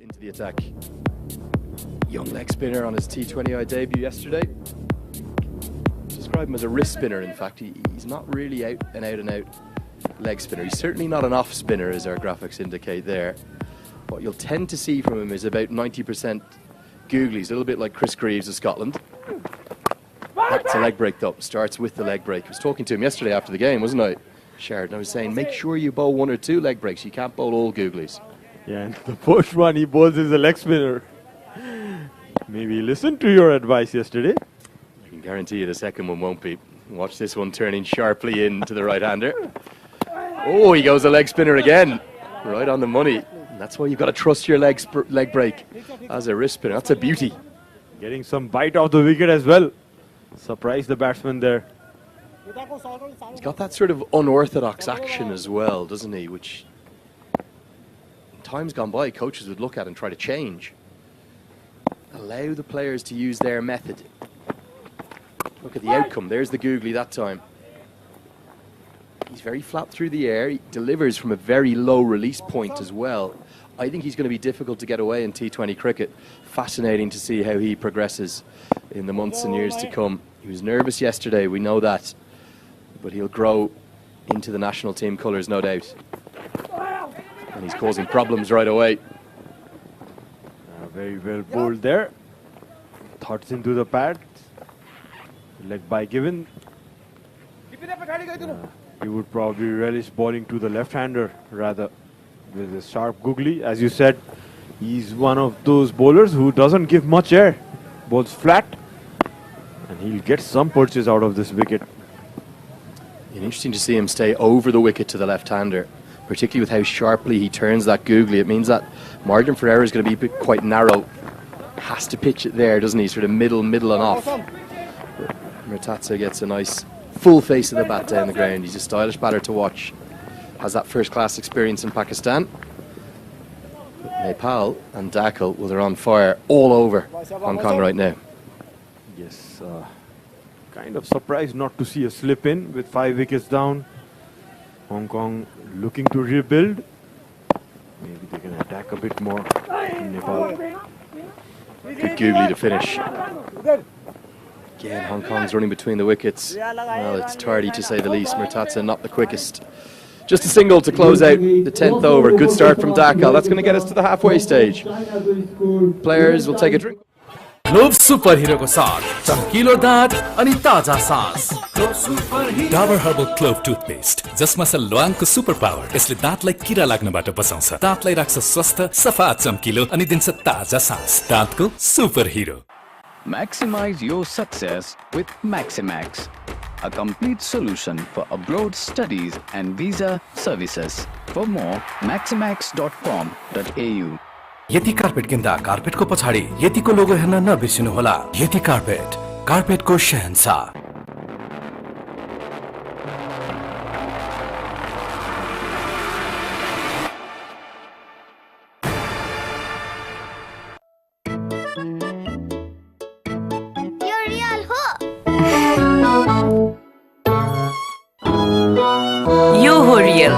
Into the attack. Young leg spinner on his T20I debut yesterday. Describe him as a wrist spinner, in fact. He's not really an out leg spinner. He's certainly not an off spinner, as our graphics indicate there. What you'll tend to see from him is about 90% googlies, a little bit like Chris Greaves of Scotland. That's a leg break though, starts with the leg break. I was talking to him yesterday after the game, wasn't I, Sheridan? I was saying, make sure you bowl 1 or 2 leg breaks. You can't bowl all googlies. Yeah, and the first one he bowls is a leg spinner. Maybe listen to your advice yesterday. I can guarantee you the second one won't be. Watch this one turning sharply into the right-hander. Oh, he goes a leg spinner again. Right on the money. And that's why you've got to trust your leg break as a wrist spinner. That's a beauty. Getting some bite off the wicket as well. Surprised the batsman there. He's got that sort of unorthodox action as well, doesn't he? Which, in times gone by, coaches would look at and try to change. Allow the players to use their method. Look at the outcome. There's the googly that time. He's very flat through the air. He delivers from a very low release point as well. I think he's going to be difficult to get away in T20 cricket. Fascinating to see how he progresses in the months and years to come. He was nervous yesterday, we know that. But he'll grow into the national team colours, no doubt. And he's causing problems right away. Very well bowled there. Thoughts into the pad. Leg by given. He would probably relish bowling to the left-hander rather with a sharp googly. As you said, he's one of those bowlers who doesn't give much air. Bowls flat. And he'll get some purchase out of this wicket. And interesting to see him stay over the wicket to the left-hander, particularly with how sharply he turns that googly. It means that margin for error is going to be quite narrow. Has to pitch it there, doesn't he? Sort of middle and off. Murtaza gets a nice full face of the bat down the ground. He's a stylish batter to watch. Has that first-class experience in Pakistan. But Nepal and Dakhil, well, they're on fire all over Hong Kong right now. Yes, kind of surprised not to see a slip in with 5 wickets down. Hong Kong looking to rebuild. Maybe they can attack a bit more in Nepal. Good googly to finish. Again, Hong Kong's running between the wickets. Well, it's tardy to say the least. Murtaza not the quickest. Just a single to close out the 10th over. Good start from Dakhil. That's going to get us to the halfway stage. Players will take a drink. Globe super hero को साथ चमकीलो दाँत अनि ताजा सास Dabur herbal क्लोभ toothpaste जसमा छ ल्वाङको super power यसले दाँतलाई किरा लाग्नबाट बचाउँछ दाँतलाई राख्छ स्वस्थ सफा चम्किलो अनि दिन्छ ताजा सास दाँतको superhero Maximize your success with Maximax, a complete solution for abroad studies and visa services. For more, maximax.com.au. यति कार्पेट किन्दा कार्पेटको पछाडि यतिको लोगो हेर्न नबिर्सिनु होला। यति कार्पेट, कार्पेटको शहंशाह। यो हो रियल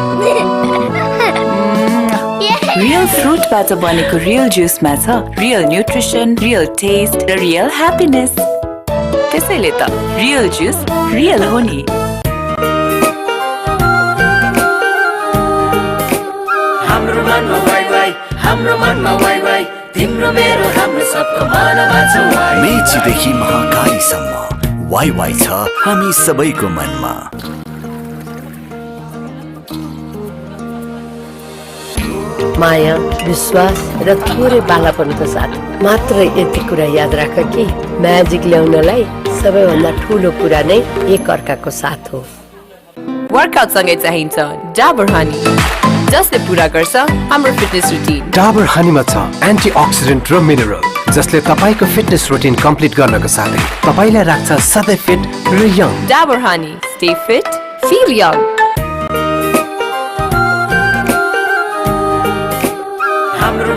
रियल फ्रुटबाट बनेको रियल जुसमा छ रियल न्युट्रिसन, रियल टेस्ट र रियल ह्याप्पिनेस। त्यसैले त रियल जुस रियल हो नि। हाम्रो मनमा वाइ वाइ, हाम्रो मनमा वाइ वाइ, तिम्रो मेरो हाम्रो सबको मनमा छ वाइ। मेचीदेखि महाकालीसम्म वाइ वाइ छ हामी सबैको मनमा। माया, विश्वास र थोरै बालापनको साथ मात्र यति कुरा याद राख कि म्याजिक ल्याउनलाई सबैभन्दा ठुलो कुरा नै एक अर्काको साथ हो। वर्कआउट सँगै चाहिन्छ डाबर हनी जसले पूरा गर्छ हाम्रो फिटनेस रुटिन। डाबर हनीमा छ एन्टिअक्सिडेन्ट र मिनरल जसले तपाईको फिटनेस रुटिन कम्प्लिट गर्नको साथै तपाईलाई राख्छ सधैँ फिट र young. Dabur honey, stay fit, feel young. हाम्रो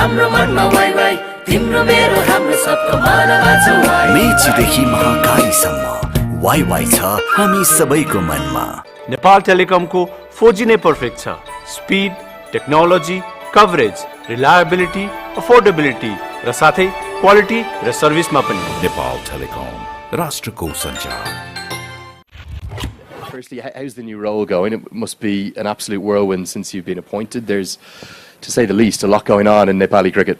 हाम्रो मनमा वाइ वाइ तिम्रो मेरो हाम्रो सबको मनमा छ वाइ मेचीदेखि महाकालीसम्म वाइ वाइ छ हामी सबैको मनमा। नेपाल टेलिकमको 4G नै पर्फेक्ट छ। Speed, technology, coverage, reliability, affordability र साथै क्वालिटी र सर्भिसमा पनि। नेपाल टेलिकम, राष्ट्रको सञ्चार। Firstly, how's the new role going? It must be an absolute whirlwind since you've been appointed. There's, to say the least, a lot going on in Nepali cricket.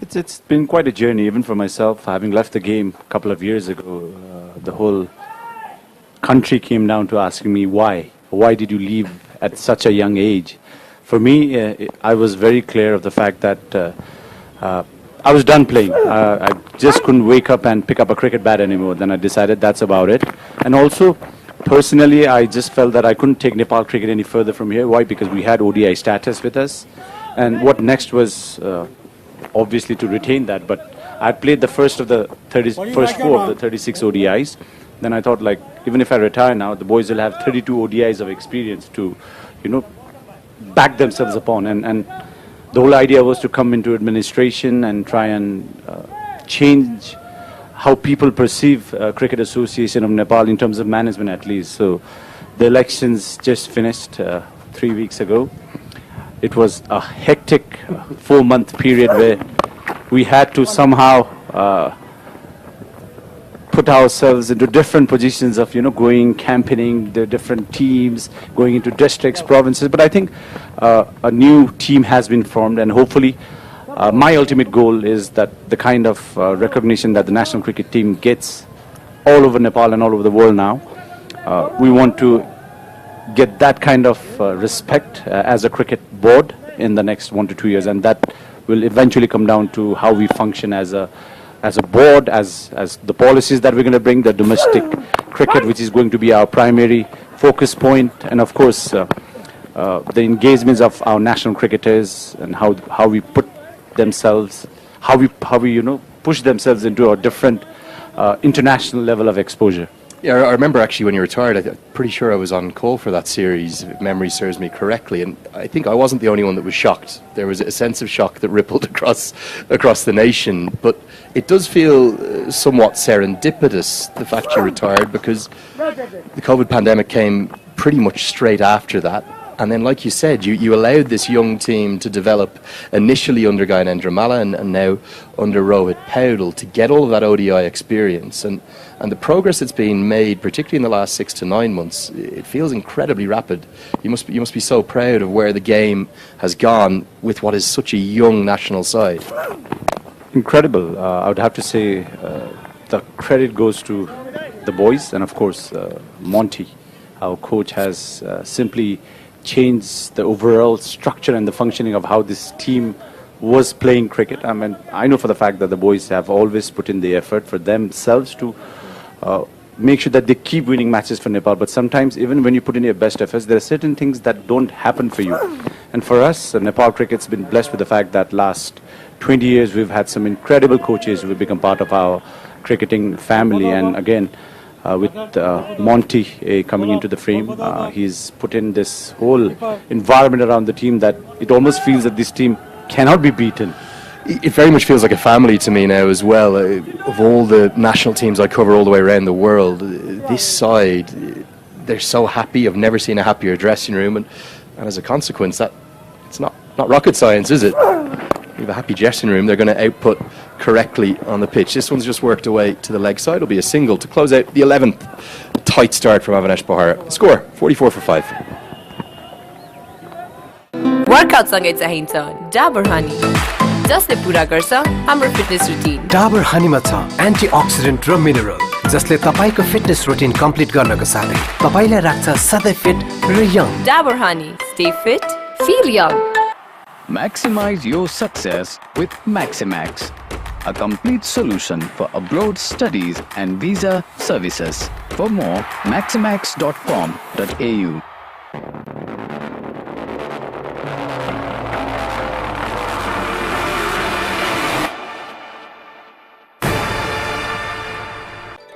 It's been quite a journey, even for myself. Having left the game a couple of years ago, the whole country came down to asking me why. Why did you leave at such a young age? For me, I was very clear of the fact that I was done playing. I just couldn't wake up and pick up a cricket bat anymore. Then I decided that's about it. And also, personally, I just felt that I couldn't take Nepal cricket any further from here. Why? Because we had ODI status with us. And what next was obviously to retain that. But I played the first four of the 36 ODIs. Then I thought, like, even if I retire now, the boys will have 32 ODIs of experience to, back themselves upon. And the whole idea was to come into administration and try and change how people perceive Cricket Association of Nepal in terms of management, at least. So the elections just finished 3 weeks ago. It was a hectic 4-month period where we had to somehow put ourselves into different positions of, going, campaigning, the different teams, going into districts, provinces. But I think a new team has been formed, and hopefully my ultimate goal is that the kind of recognition that the national cricket team gets all over Nepal and all over the world now, we want to get that kind of respect as a cricket board in the next 1 to 2 years, and that will eventually come down to how we function as a board, as the policies that we're going to bring, the domestic cricket, which is going to be our primary focus point, and of course the engagements of our national cricketers and how we put themselves, how we push themselves into a different international level of exposure. Yeah, I remember actually when you retired, I'm pretty sure I was on call for that series, if memory serves me correctly, and I think I wasn't the only one that was shocked. There was a sense of shock that rippled across the nation, but it does feel somewhat serendipitous, the fact you retired, because the COVID pandemic came pretty much straight after that. And then, like you said, you allowed this young team to develop initially under Gyanendra Malla and now under Rohit Paudel to get all of that ODI experience. And the progress that's been made, particularly in the last 6 to 9 months, it feels incredibly rapid. You must be so proud of where the game has gone with what is such a young national side. Incredible. I would have to say the credit goes to the boys, and of course Monty, our coach, has simply changed the overall structure and the functioning of how this team was playing cricket. I mean, I know for the fact that the boys have always put in the effort for themselves to make sure that they keep winning matches for Nepal. But sometimes, even when you put in your best efforts, there are certain things that don't happen for you. And for us, Nepal cricket's been blessed with the fact that last 20 years we've had some incredible coaches who have become part of our cricketing family. And again, with Monty coming into the frame, he's put in this whole environment around the team that it almost feels that this team cannot be beaten. It very much feels like a family to me now as well. Of all the national teams I cover all the way around the world, this side, they're so happy. I've never seen a happier dressing room, and as a consequence, that it's not rocket science, is it? You have a happy dressing room, they're going to output correctly on the pitch. This one's just worked away to the leg side. It'll be a single to close out the 11th. Tight start from Avanesh Bahara. Score 44 for 5. Workout सँगै चाहिन्छ Dabur Honey, जसले पूरा गर्छ हाम्रो fitness routine. Dabur Honey मा छ antioxidant र mineral जसले तपाईको फिटनेस रुटिन कम्प्लिट गर्नको साथै तपाईलाई राख्छ सधैँ फिट र young. Dabur Honey, stay fit, feel young. Maximize your success with Maximax, a complete solution for abroad studies and visa services. For more, maximax.com.au.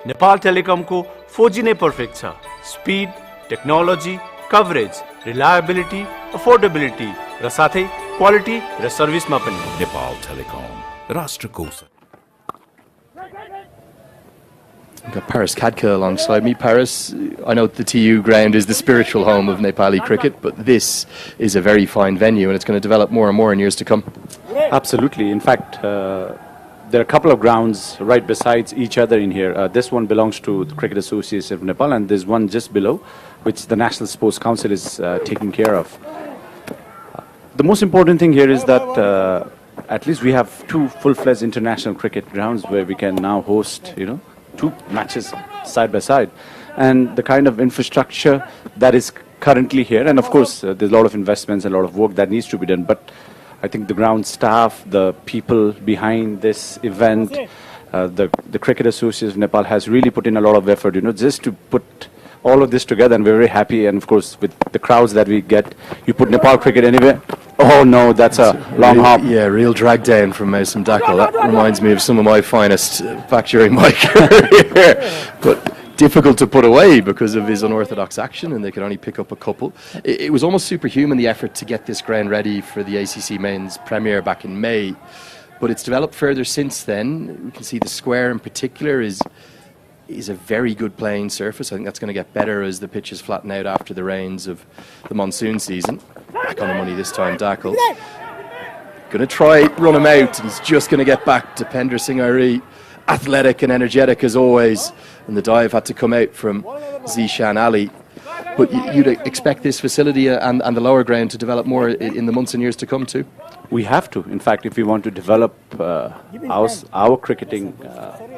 Nepal टेलिकमको 4G नै पर्फेक्ट छ. Speed, technology, coverage, reliability, affordability र साथै quality र सर्भिसमा पनि। Nepal telecom राष्ट्रको Got Paris Kadka alongside me. Paris, I know the TU ground is the spiritual home of Nepali cricket, but this is a very fine venue and it's going to develop more and more in years to come. Absolutely. In fact, there are a couple of grounds right besides each other in here. This one belongs to the Cricket Association of Nepal, and there's one just below, which the National Sports Council is taking care of. The most important thing here is that at least we have two full-fledged international cricket grounds where we can now host, two matches side by side, and the kind of infrastructure that is currently here, and of course there's a lot of investments and a lot of work that needs to be done, but I think the ground staff, the people behind this event, the Cricket Association of Nepal has really put in a lot of effort, just to put all of this together, and we're very happy. And of course with the crowds that we get, you put Nepal cricket anywhere, oh no, that's a long hop. Yeah, real drag down from Mausim Dakal. That reminds me of some of my finest back during my career. But difficult to put away because of his unorthodox action, and they could only pick up a couple. It was almost superhuman, the effort to get this ground ready for the ACC Men's Premier back in May. But it's developed further since then. We can see the square in particular is a very good playing surface. I think that's going to get better as the pitches flatten out after the rains of the monsoon season. Back on the money this time, Dakal. Going to try run him out, and he's just going to get back to Pender Singh Ari. Athletic and energetic as always, and the dive had to come out from Zishan Ali. But you'd expect this facility and the lower ground to develop more in the months and years to come too? We have to. In fact, if we want to develop our cricketing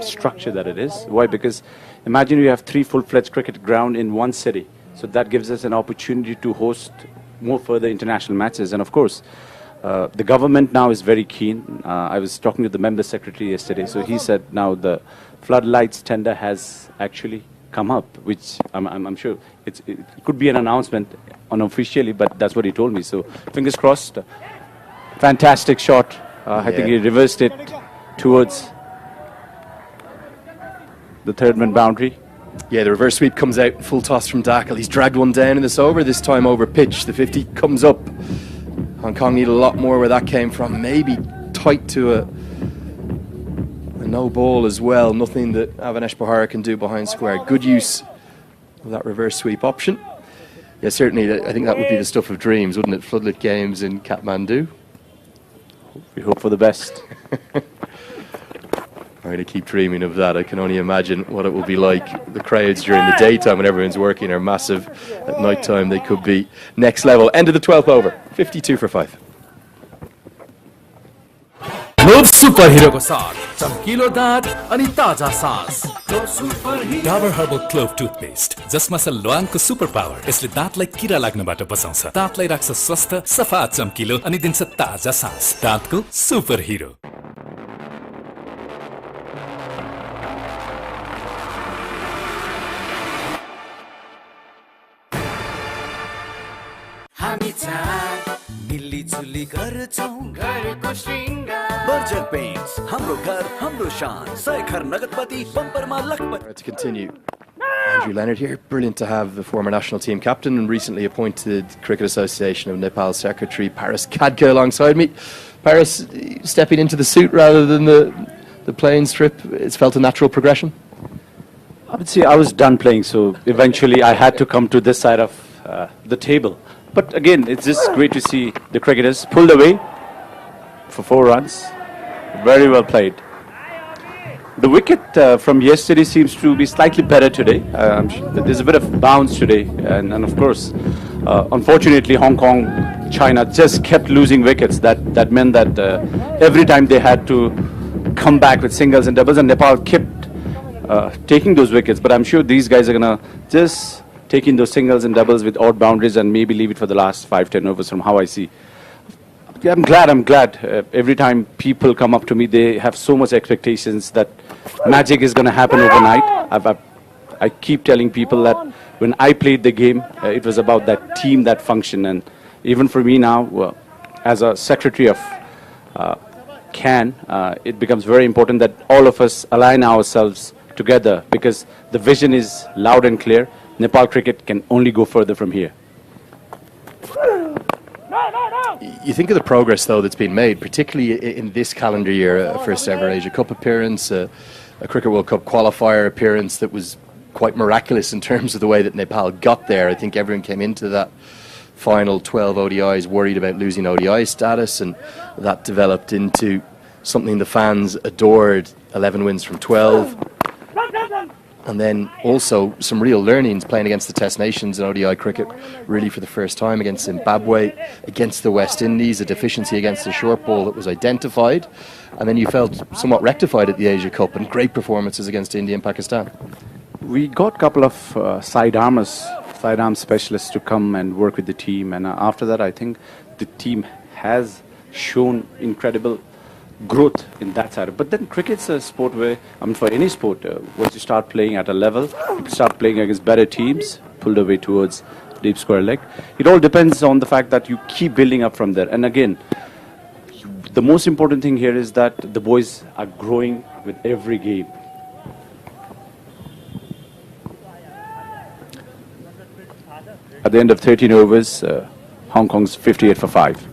structure that it is. Why? Because imagine you have 3 full-fledged cricket ground in one city. So that gives us an opportunity to host more further international matches. And of course, the government now is very keen. I was talking to the member secretary yesterday. So he said now the floodlights tender has actually come up, which I'm sure it could be an announcement unofficially, but that's what he told me. So fingers crossed. Fantastic shot. I think he reversed it towards the third man boundary. Yeah, the reverse sweep comes out, full toss from Dakal. He's dragged one down in this over, this time over pitch. The 50 comes up. Hong Kong need a lot more where that came from. Maybe tight to a no ball as well. Nothing that Avanesh Bahara can do behind square. Good use of that reverse sweep option. Yeah, certainly, I think that would be the stuff of dreams, wouldn't it? Floodlit games in Kathmandu. We hope for the best. I'm going to keep dreaming of that. I can only imagine what it will be like. The crowds during the daytime when everyone's working are massive. At night time they could be next level. End of the 12th over. 52 for 5. Globe super हिरोको साथ चम्किलो दाँत अनि ताजा सास Dabur herbal क्लोभ toothpaste जसमा छ ल्वाङको super power. यसले दाँतलाई किरा लाग्नबाट बचाउँछ, दाँतलाई राख्छ स्वस्थ, सफा, चम्किलो अनि दिन्छ ताजा सास। दाँतको सुपर हिरो। हामी चार मिलिजुली गर्छौं घरको श्रृंगार। बर्जर पेन्ट्स, हाम्रो घर हाम्रो शान। शेखर नगदपति बम्परमा लखपति। To continue, Andrew Leonard here. Brilliant to have the former national team captain and recently appointed Cricket Association of Nepal secretary Paris Kadka alongside me. Paris, stepping into the suit rather than the playing strip, it's felt a natural progression? I would say I was done playing, so eventually I had to come to this side of the table. But again, it's just great to see the cricketers pulled away for 4 runs. Very well played. The wicket from yesterday seems to be slightly better today. There's a bit of bounce today. And of course, unfortunately, Hong Kong, China just kept losing wickets. That meant that every time they had to come back with singles and doubles, and Nepal kept taking those wickets. But I'm sure these guys are going to just taking those singles and doubles with odd boundaries and maybe leave it for the last 5-10 overs from how I see. I'm glad. Every time people come up to me, they have so much expectations that magic is going to happen overnight. I keep telling people that when I played the game, it was about that team, that function. And even for me now, as a secretary of CAN, it becomes very important that all of us align ourselves together because the vision is loud and clear. Nepal cricket can only go further from here. You think of the progress, though, that's been made, particularly in this calendar year, a first ever Asia Cup appearance, a Cricket World Cup qualifier appearance that was quite miraculous in terms of the way that Nepal got there. I think everyone came into that final 12 ODIs worried about losing ODI status, and that developed into something the fans adored, 11 wins from 12. And then also some real learnings playing against the Test Nations in ODI cricket, really for the first time against Zimbabwe, against the West Indies, a deficiency against the short ball that was identified. And then you felt somewhat rectified at the Asia Cup, and great performances against India and Pakistan. We got a couple of sidearm specialists to come and work with the team. And after that, I think the team has shown incredible growth in that side. But then cricket's a sport where, for any sport, once you start playing at a level, you start playing against better teams, pulled away towards deep square leg. It all depends on the fact that you keep building up from there. And again, the most important thing here is that the boys are growing with every game. At the end of 13 overs, Hong Kong's 58 for 5.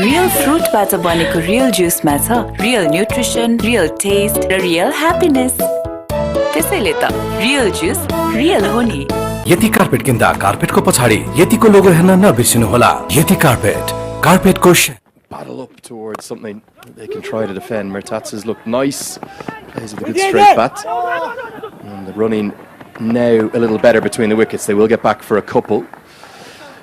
Real फ्रुटबाट बनेको real जुसमा छ real nutrition, real test र real happiness. त्यसैले त real जुस real हो नि। यति carpet किन्दा कार्पेटको पछाडि यतिको लोगो हेर्न नबिर्सिनुहोला। यति कार्पेटको battle up towards something they can try to defend. Murtaza's looked nice, plays with a good straight bat, and the running now a little better between the wickets. They will get back for a couple.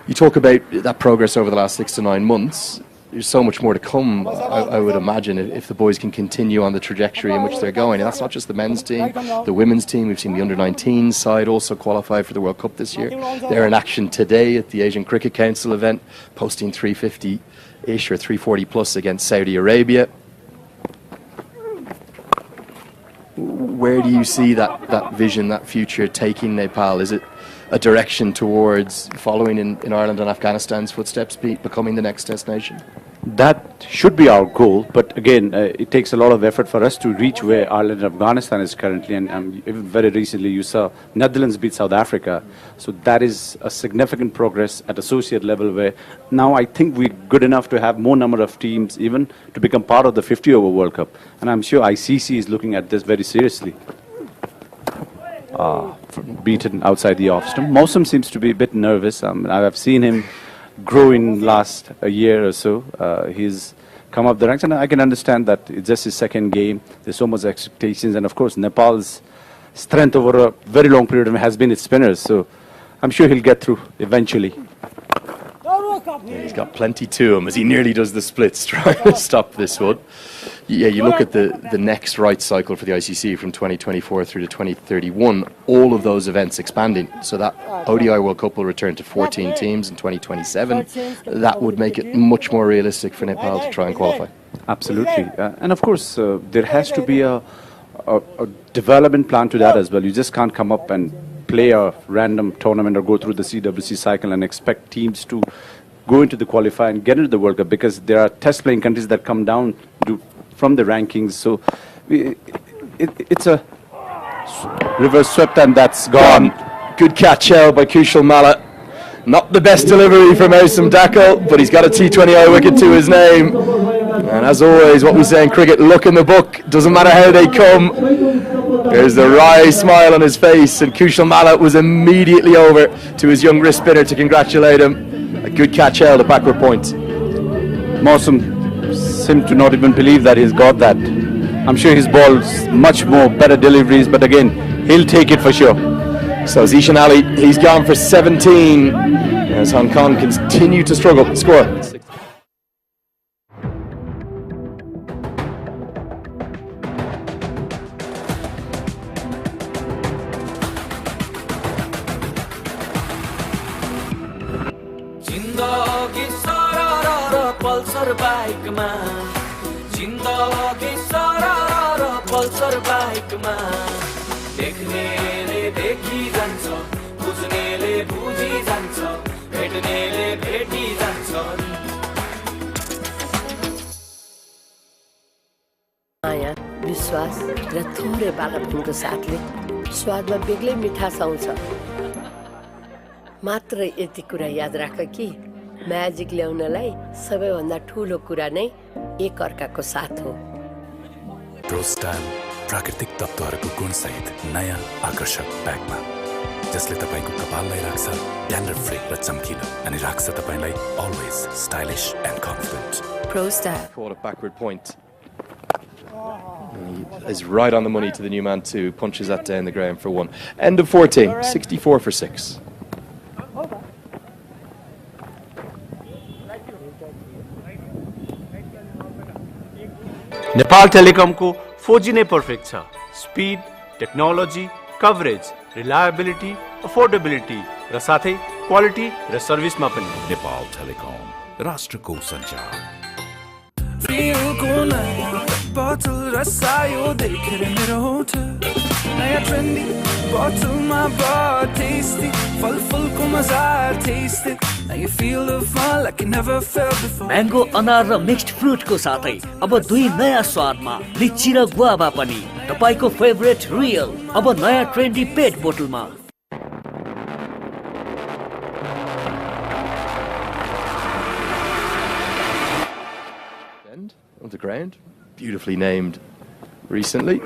You talk about that progress over the last 6 to 9 months. There's so much more to come, I would imagine, if the boys can continue on the trajectory in which they're going. And that's not just the men's team, the women's team. We've seen the under-19 side also qualify for the World Cup this year. They're in action today at the Asian Cricket Council event, posting 350-ish or 340 plus against Saudi Arabia. Where do you see that vision, that future taking Nepal? Is it a direction towards following in Ireland and Afghanistan's footsteps, becoming the next Test nation? That should be our goal, but again, it takes a lot of effort for us to reach where Ireland and Afghanistan is currently, and even very recently you saw Netherlands beat South Africa, so that is a significant progress at associate level, where now I think we're good enough to have more number of teams even to become part of the 50-over World Cup, and I'm sure ICC is looking at this very seriously. Beaten outside the off stump. Mawsum seems to be a bit nervous. I've seen him grow in last a year or so. He's come up the ranks, and I can understand that it's just his second game. There's so much expectations, and of course Nepal's strength over a very long period of time has been its spinners, so I'm sure he'll get through eventually. Yeah, he's got plenty to him as he nearly does the splits trying to stop this one. Yeah, you look at the next right cycle for the ICC from 2024 through to 2031, all of those events expanding. So that ODI World Cup will return to 14 teams in 2027. That would make it much more realistic for Nepal to try and qualify. Absolutely. And of course, there has to be a development plan to that as well. You just can't come up and play a random tournament or go through the CWC cycle and expect teams to go into the qualifier and get into the World Cup, because there are test playing countries that come down from the rankings. So it's a reverse swept, and that's gone. Good catch out by Kushal Malla. Not the best delivery from Mawsum Dakal, but he's got a T20I wicket to his name. And as always, what we say in cricket, look in the book, doesn't matter how they come. There's the wry smile on his face, and Kushal Malla was immediately over to his young wrist spinner to congratulate him. A good catch held at backward point. Mawsum seemed to not even believe that he's got that. I'm sure his ball's much more better deliveries, but again, he'll take it for sure. So Zishan Ali, he's gone for 17 as Hong Kong continue to struggle. Score. Pulsar बाइकमा जिन्दगी सरर Pulsar बाइकमा देख्नेले देखि जान्छ बुझ्नेले बुझि जान्छ भेट्नेले भेटी जान्छ विश्वास र थोरै बालापनको साथले स्वादमा बेग्लै मिठास आउँछ। मात्र यति कुरा याद राख कि म्याजिक ल्याउनलाई सबैभन्दा ठुलो कुरा नै एक अर्काको साथ हो। प्रोस्टाइल प्राकृतिक तत्त्वहरूको गुणसहित नयाँ आकर्षक ब्यागमा, जसले तपाईँको कपाललाई राख्छ ड्यान्ड्रफ फ्री र चम्किलो अनि राख्छ तपाईँलाई always stylish and confident. Prostyle Caught a backward point. He is right on the money to the new man too. Punches that down the ground for one. End of 14. 64 for 6. Nepal टेलिकमको 4G नै perfect छ। Speed, technology, coverage, reliability, affordability र साथै quality र सर्भिसमा पनि। Nepal telecom, राष्ट्रको सञ्चार। रियलको नयाँ बोतल रसायो देखेर मेरो होठ, नयाँ ट्रेन्डी बोतलमा बहुत टेस्टी, फलफुलको मजा tasty, now you feel the fun like you never felt before. Mango अनार र मिक्स्ड फ्रुटको साथै अब दुई नयाँ स्वादमा लिची र गुआभा पनि। तपाईको फेभरेट रियल अब नयाँ ट्रेन्डी पेट बोतलमा। End of the ground. Beautifully named recently.